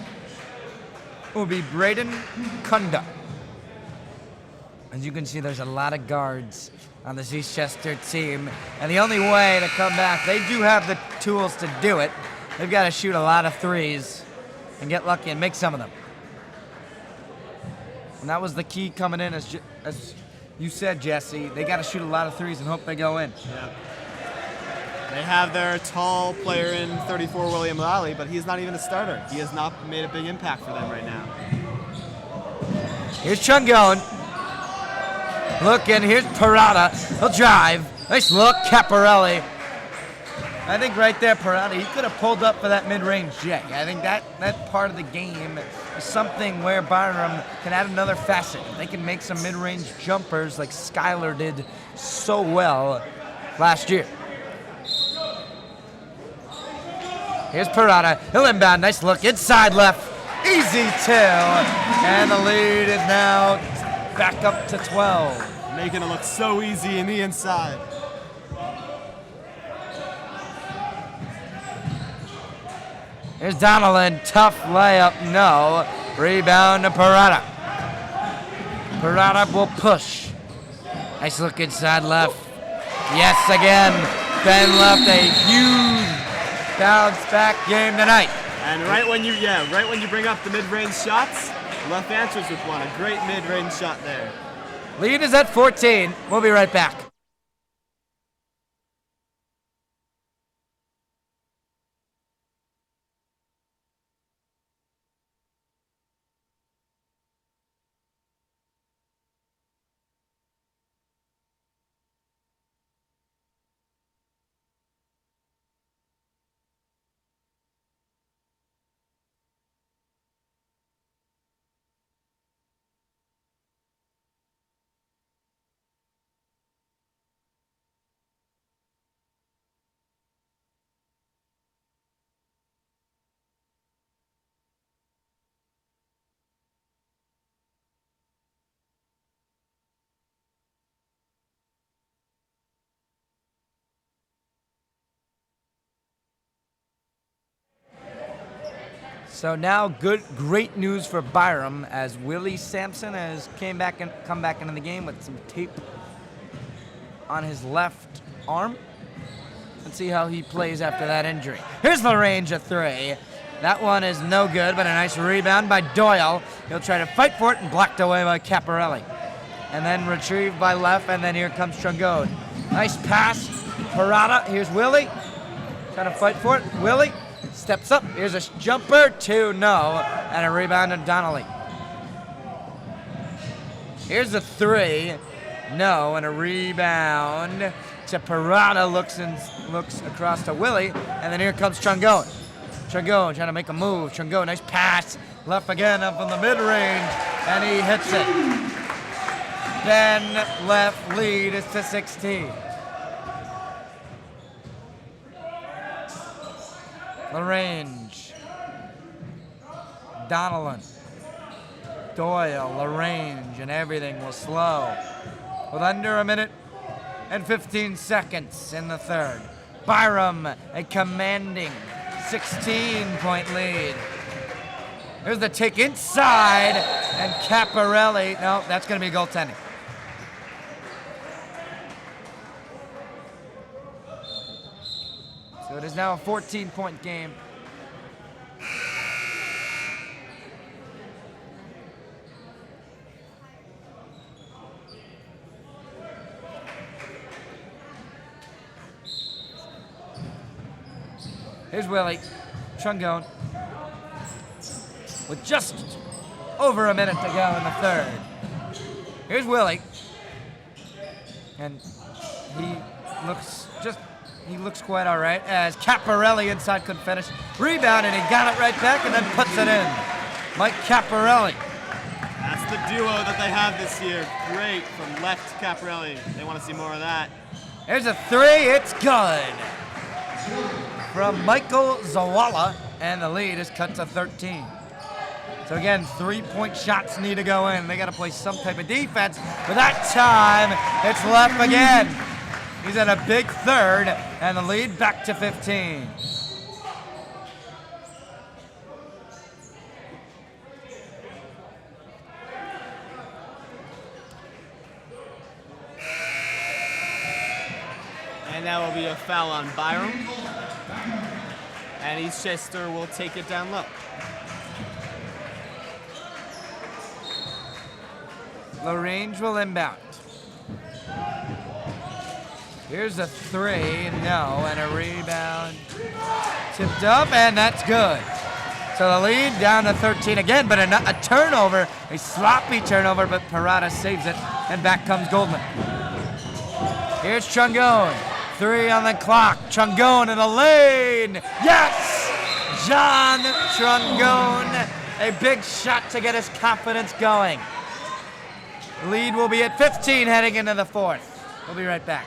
will be Braden Kunda. As you can see, there's a lot of guards on this Eastchester team. And the only way to come back, they do have the tools to do it. They've got to shoot a lot of threes and get lucky and make some of them. And that was the key coming in, as you said, Jesse. They got to shoot a lot of threes and hope they go in. Yeah. They have their tall player in 34, William Lally, but he's not even a starter. He has not made a big impact for them right now. Here's Chungon. Look, and here's Parada. He'll drive. Nice look, Caparelli. I think right there, Parada, he could have pulled up for that mid-range J. I think that part of the game is something where Byram can add another facet. They can make some mid-range jumpers like Skylar did so well last year. Here's Parada. He'll inbound. Nice look. Inside left. Easy two. And the lead is now back up to 12. Making it look so easy in the inside. Here's Donaldson. Tough layup. No. Rebound to Parada. Parada will push. Nice look inside left. Yes, again. Ben left a huge bounce back game tonight. And right when you bring up the mid-range shots, Left answers with one. A great mid-range shot there. Lead is at 14. We'll be right back. So now great news for Byram as Willie Sampson has come back into the game with some tape on his left arm. Let's see how he plays after that injury. Here's the range of three. That one is no good, but a nice rebound by Doyle. He'll try to fight for it and blocked away by Caparelli. And then retrieved by Left, and then here comes Chungode. Nice pass. Parada. Here's Willie. Trying to fight for it. Willie. Steps up. Here's a jumper. 2, no. And a rebound to Donnelly. Here's a 3. No. And a rebound to Parada. Looks across to Willie. And then here comes Chungone. Chungone trying to make a move. Chungone, nice pass. Left again up in the mid-range. And he hits it. Then Left lead is to 16. LaRange, Donnellan, Doyle, LaRange, and everything was slow. With under a minute and 15 seconds in the third. Byram, a commanding 16-point lead. Here's the take inside, and Caparelli, no, that's going to be goaltending. So it is now a 14-point game. Here's Willie Chungone with just over a minute to go in the third. Here's Willie. And he looks just he looks quite all right as Caparelli inside couldn't finish. Rebound, and he got it right back and then puts it in. Mike Caparelli. That's the duo that they have this year. Great from left to Caparelli. They want to see more of that. There's a three. It's good. From Michael Zawala, and the lead is cut to 13. So again, 3-point shots need to go in. They got to play some type of defense, but that time it's left again. He's at a big third, and the lead back to 15. And that will be a foul on Byram. And Eastchester will take it down low. LaRange will inbound. Here's a three, no, and a rebound. Tipped up, and that's good. So the lead down to 13 again, but a turnover, a sloppy turnover, but Parada saves it, and back comes Goldman. Here's Chungone. 3 on the clock. Chungone in the lane. Yes! John Chungone. A big shot to get his confidence going. Lead will be at 15 heading into the fourth. We'll be right back.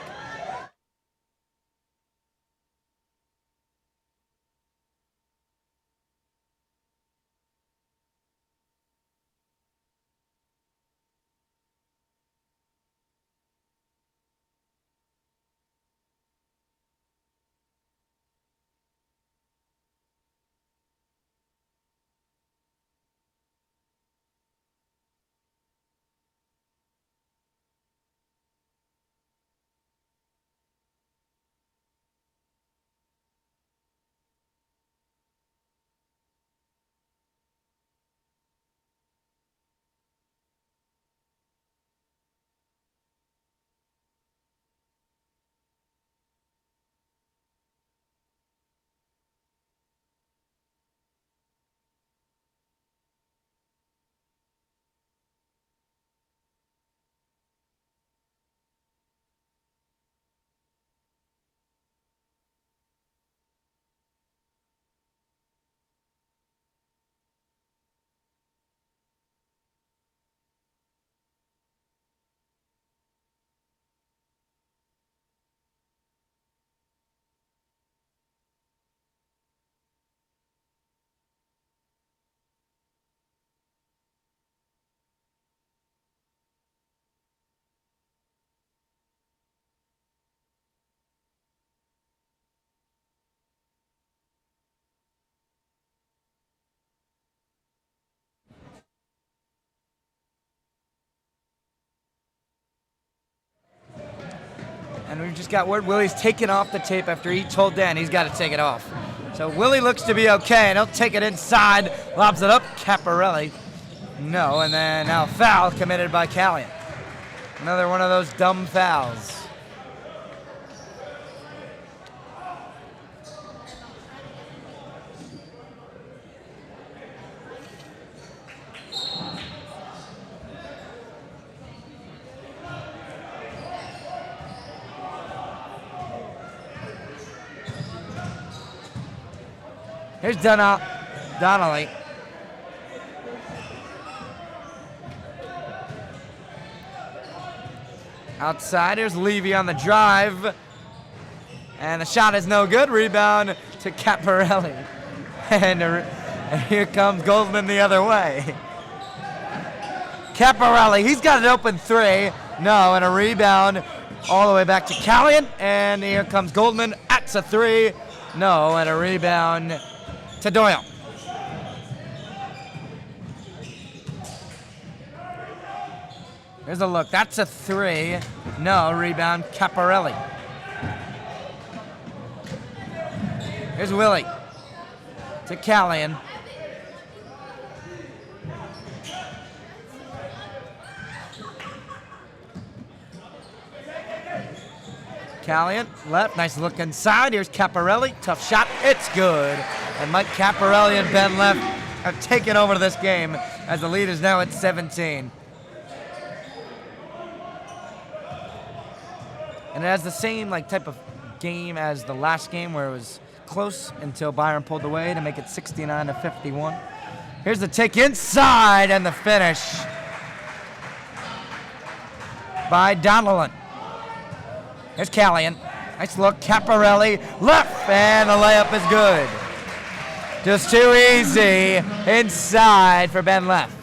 And we've just got word Willie's taken off the tape after he told Dan he's got to take it off. So Willie looks to be okay, and he'll take it inside, lobs it up, Caparelli. No, and then now foul committed by Callion. Another one of those dumb fouls. Here's Donnelly. Outside, here's Levy on the drive. And the shot is no good. Rebound to Caparelli. And here comes Goldman the other way. Caparelli, he's got an open three. No, and a rebound all the way back to Callion. And here comes Goldman. That's a three. No, and a rebound to Doyle. Here's a look. That's a three. No, rebound, Caparelli. Here's Willie to Callion. Callion, left, nice look inside. Here's Caparelli, tough shot, it's good. And Mike Caparelli and Ben Left have taken over this game as the lead is now at 17. And it has the same type of game as the last game where it was close until Byram pulled away to make it 69-51. Here's the take inside and the finish by Donnellan. Here's Callion. Nice look. Caparelli left, and the layup is good. Just too easy inside for Ben Leff.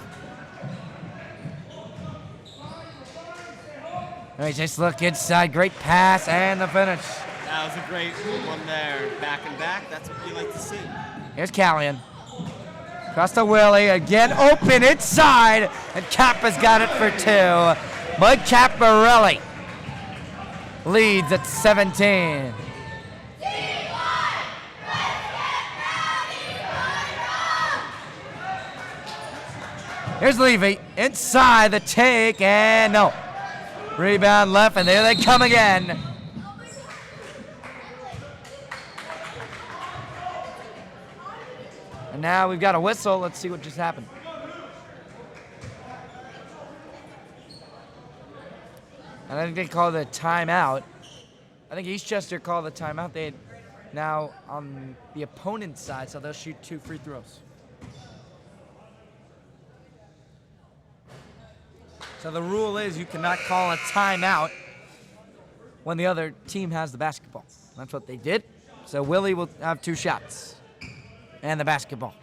Nice look inside. Great pass and the finish. That was a great one there. Back and back. That's what you like to see. Here's Callion. Across to Willie. Again open inside. And Kappa's got it for two. Mike Caparelli leads at 17. Here's Levy inside the take, and no. Rebound left, and there they come again. And now we've got a whistle. Let's see what just happened. And I think they called a timeout. I think Eastchester called the timeout. They now on the opponent's side, so they'll shoot 2 free throws. So the rule is you cannot call a timeout when the other team has the basketball. That's what they did. So Willie will have 2 shots and the basketball.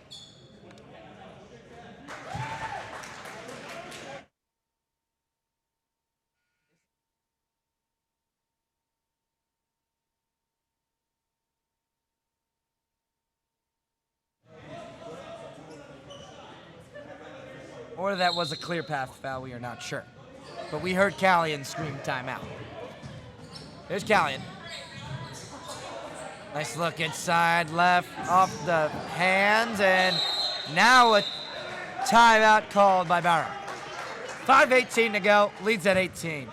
Or that was a clear path foul, we are not sure. But we heard Callion scream timeout. Here's Callion. Nice look inside, left, off the hands, and now a timeout called by Barham. 5:18 to go, leads at 18.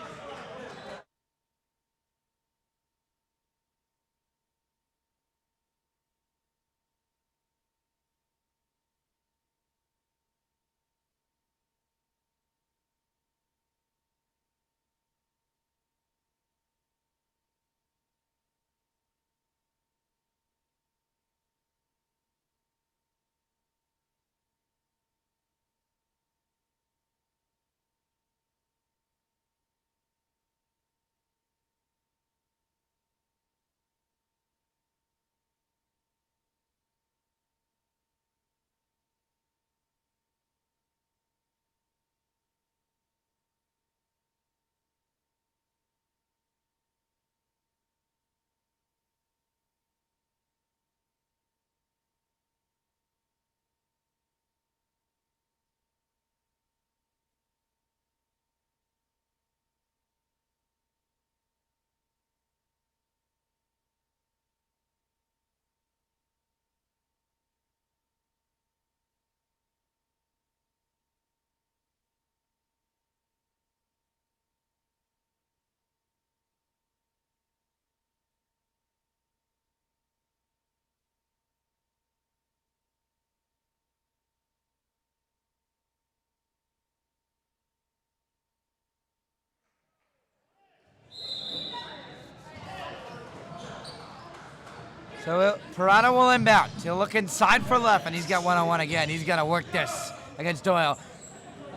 So Parada will inbound. He'll look inside for Leff, and he's got one-on-one again. He's got to work this against Doyle.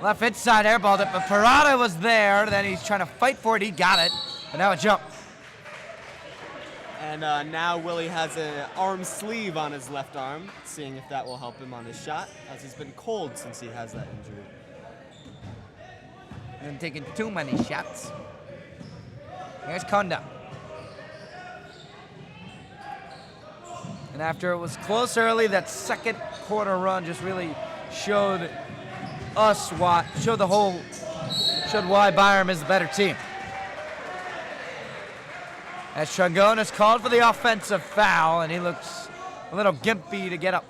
Leff inside, airballed it, but Parada was there. Then he's trying to fight for it. He got it, but now a jump. And now Willie has an arm sleeve on his left arm, seeing if that will help him on his shot, as he's been cold since he has that injury. And taking too many shots. Here's Konda. And after it was close early, that second quarter run just really showed why Byram is the better team. As Shangon is called for the offensive foul, and he looks a little gimpy to get up.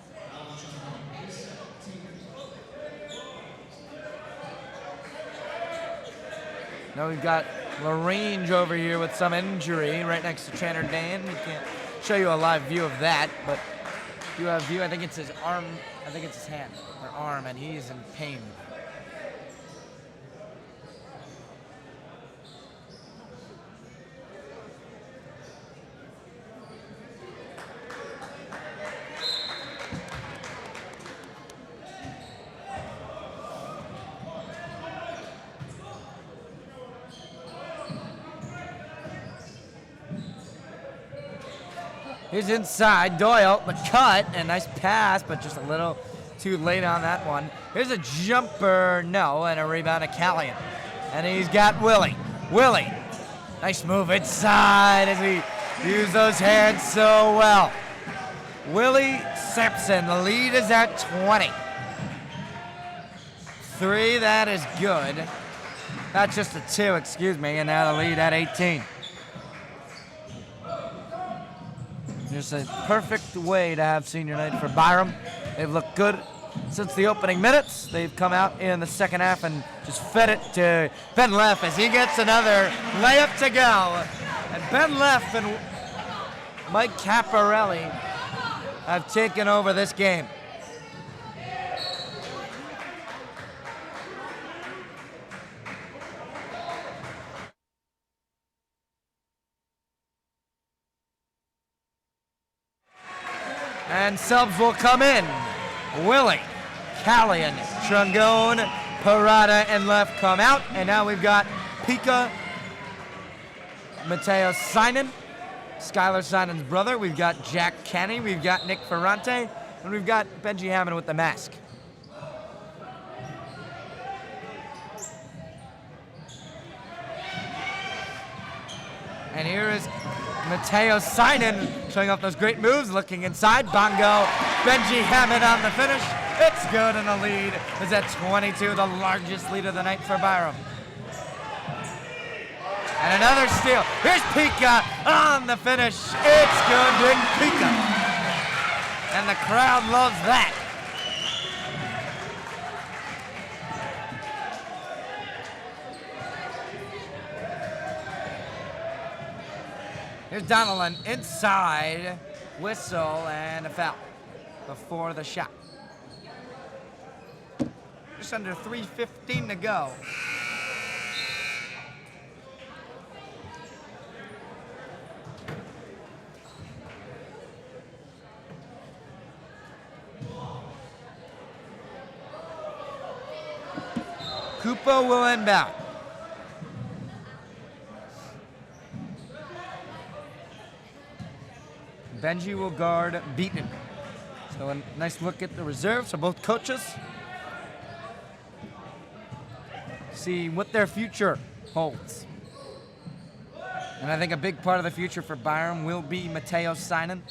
Now we've got LaRange over here with some injury right next to Tanner Dan. We can't show you a live view of that, but you have a view. I think it's his arm. I think it's his hand or arm, and he's in pain. Here's inside. Doyle, the cut, and nice pass, but just a little too late on that one. Here's a jumper, no, and a rebound to Callion. And he's got Willie. Willie, nice move inside as he used those hands so well. Willie Simpson, the lead is at 20. 3, that is good. That's just a 2, excuse me, and now the lead at 18. Just a perfect way to have senior night for Byram. They've looked good since the opening minutes. They've come out in the second half and just fed it to Ben Leff as he gets another layup to go. And Ben Leff and Mike Caparelli have taken over this game. And subs will come in. Willie, Callion, Trungone, Parada, and Leff come out. And now we've got Pika, Mateo Sinan, Skylar Sinan's brother. We've got Jack Kenny. We've got Nick Ferrante. And we've got Benji Hammond with the mask. And here is Mateo Sinan showing off those great moves, looking inside. Bongo, Benji Hammond on the finish. It's good, and the lead is at 22, the largest lead of the night for Byram. And another steal. Here's Pika on the finish. It's good, Big Pika. And the crowd loves that. Here's Donnellan inside, whistle, and a foul before the shot. Just under 3:15 to go. Kupo will inbound. Benji will guard Beaton. So a nice look at the reserves for both coaches. See what their future holds. And I think a big part of the future for Byram will be Mateo Sinan,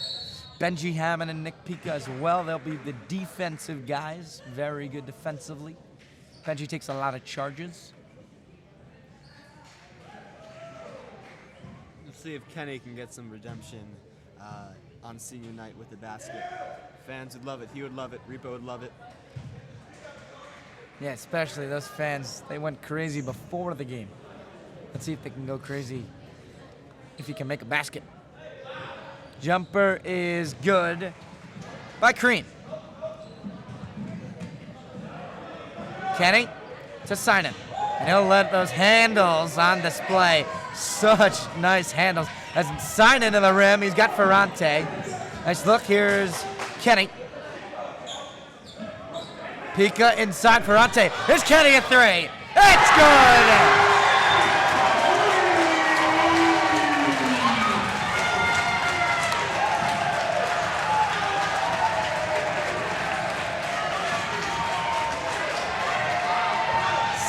Benji Hammond, and Nick Pika as well. They'll be the defensive guys, very good defensively. Benji takes a lot of charges. Let's see if Kenny can get some redemption on senior night with the basket. Fans would love it. He would love it. Repo would love it. Yeah, especially those fans. They went crazy before the game. Let's see if they can go crazy if he can make a basket. Jumper is good by Crean. Kenny to Sinan. And he'll let those handles on display. Such nice handles. As Sinan to the rim, he's got Ferrante. Nice look, here's Kenny. Pika inside Ferrante. Here's Kenny at 3. It's good!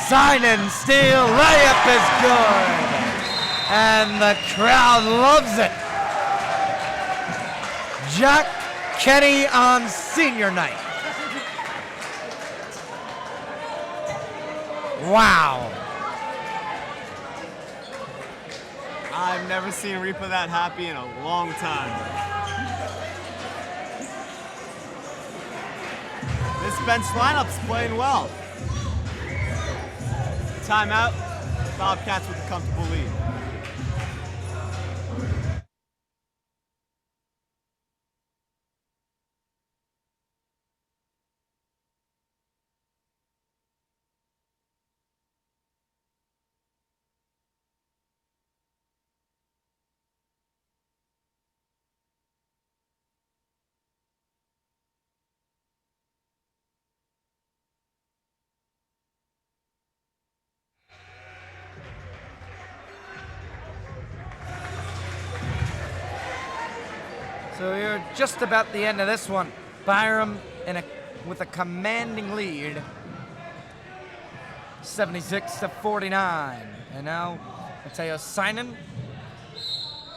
Sinan steal, layup is good. And the crowd loves it. Jack Kenny on senior night. Wow. I've never seen Repo that happy in a long time. This bench lineup's playing well. Timeout. Bobcats with a comfortable lead. So we're just about the end of this one. Byram with a commanding lead, 76-49. And now Mateo Sinan.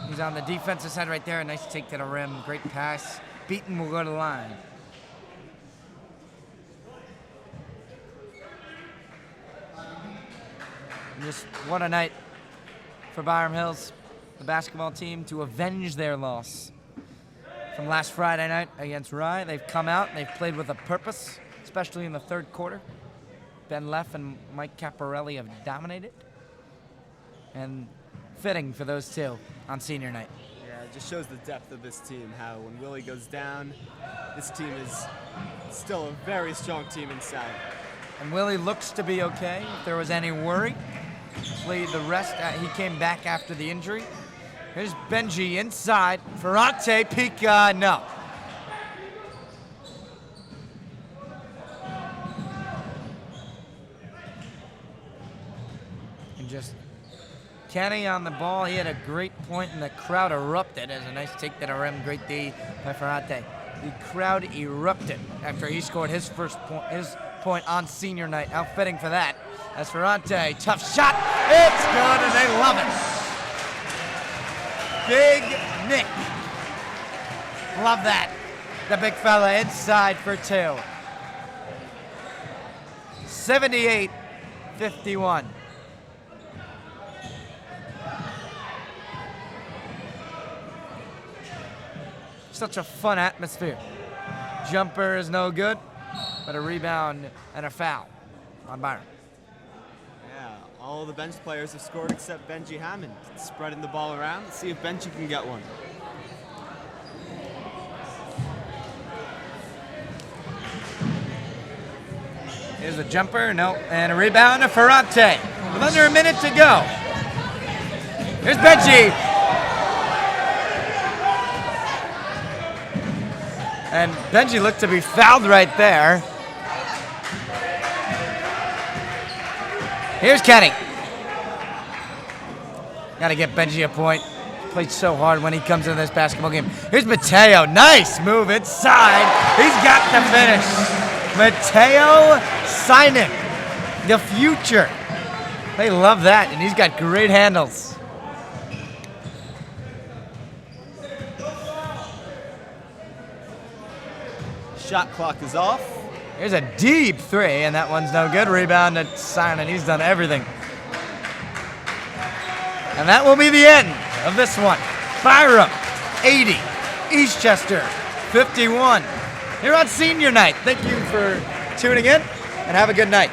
He's on the defensive side right there. A nice take to the rim. Great pass. Beaton will go to the line. And just what a night for Byram Hills, the basketball team, to avenge their loss from last Friday night against Rye. They've come out and they've played with a purpose, especially in the third quarter. Ben Leff and Mike Caparelli have dominated. And fitting for those two on senior night. Yeah, it just shows the depth of this team, how when Willie goes down, this team is still a very strong team inside. And Willie looks to be okay. If there was any worry, played the rest. He came back after the injury. Here's Benji inside. Ferrante, peek, no. And just Kenny on the ball. He had a great point, and the crowd erupted as a nice take to the rim. Great D by Ferrante. The crowd erupted after he scored his first point on senior night. Outfitting for that. As Ferrante, tough shot. It's good, and they love it. Big Nick. Love that. The big fella inside for two. 78-51. Such a fun atmosphere. Jumper is no good, but a rebound and a foul on Byram. Yeah, all the bench players have scored except Benji Hammond. Spreading the ball around. Let's see if Benji can get one. Here's a jumper, no, and a rebound to Ferrante. With under a minute to go. Here's Benji. And Benji looked to be fouled right there. Here's Kenny. Got to get Benji a point. Played so hard when he comes into this basketball game. Here's Mateo. Nice move inside. He's got the finish. Mateo Sinan, the future. They love that, and he's got great handles. Shot clock is off. Here's a deep three, and that one's no good. Rebound to Sinan. He's done everything. And that will be the end of this one. Byram, 80. Eastchester, 51. Here on senior night. Thank you for tuning in, and have a good night.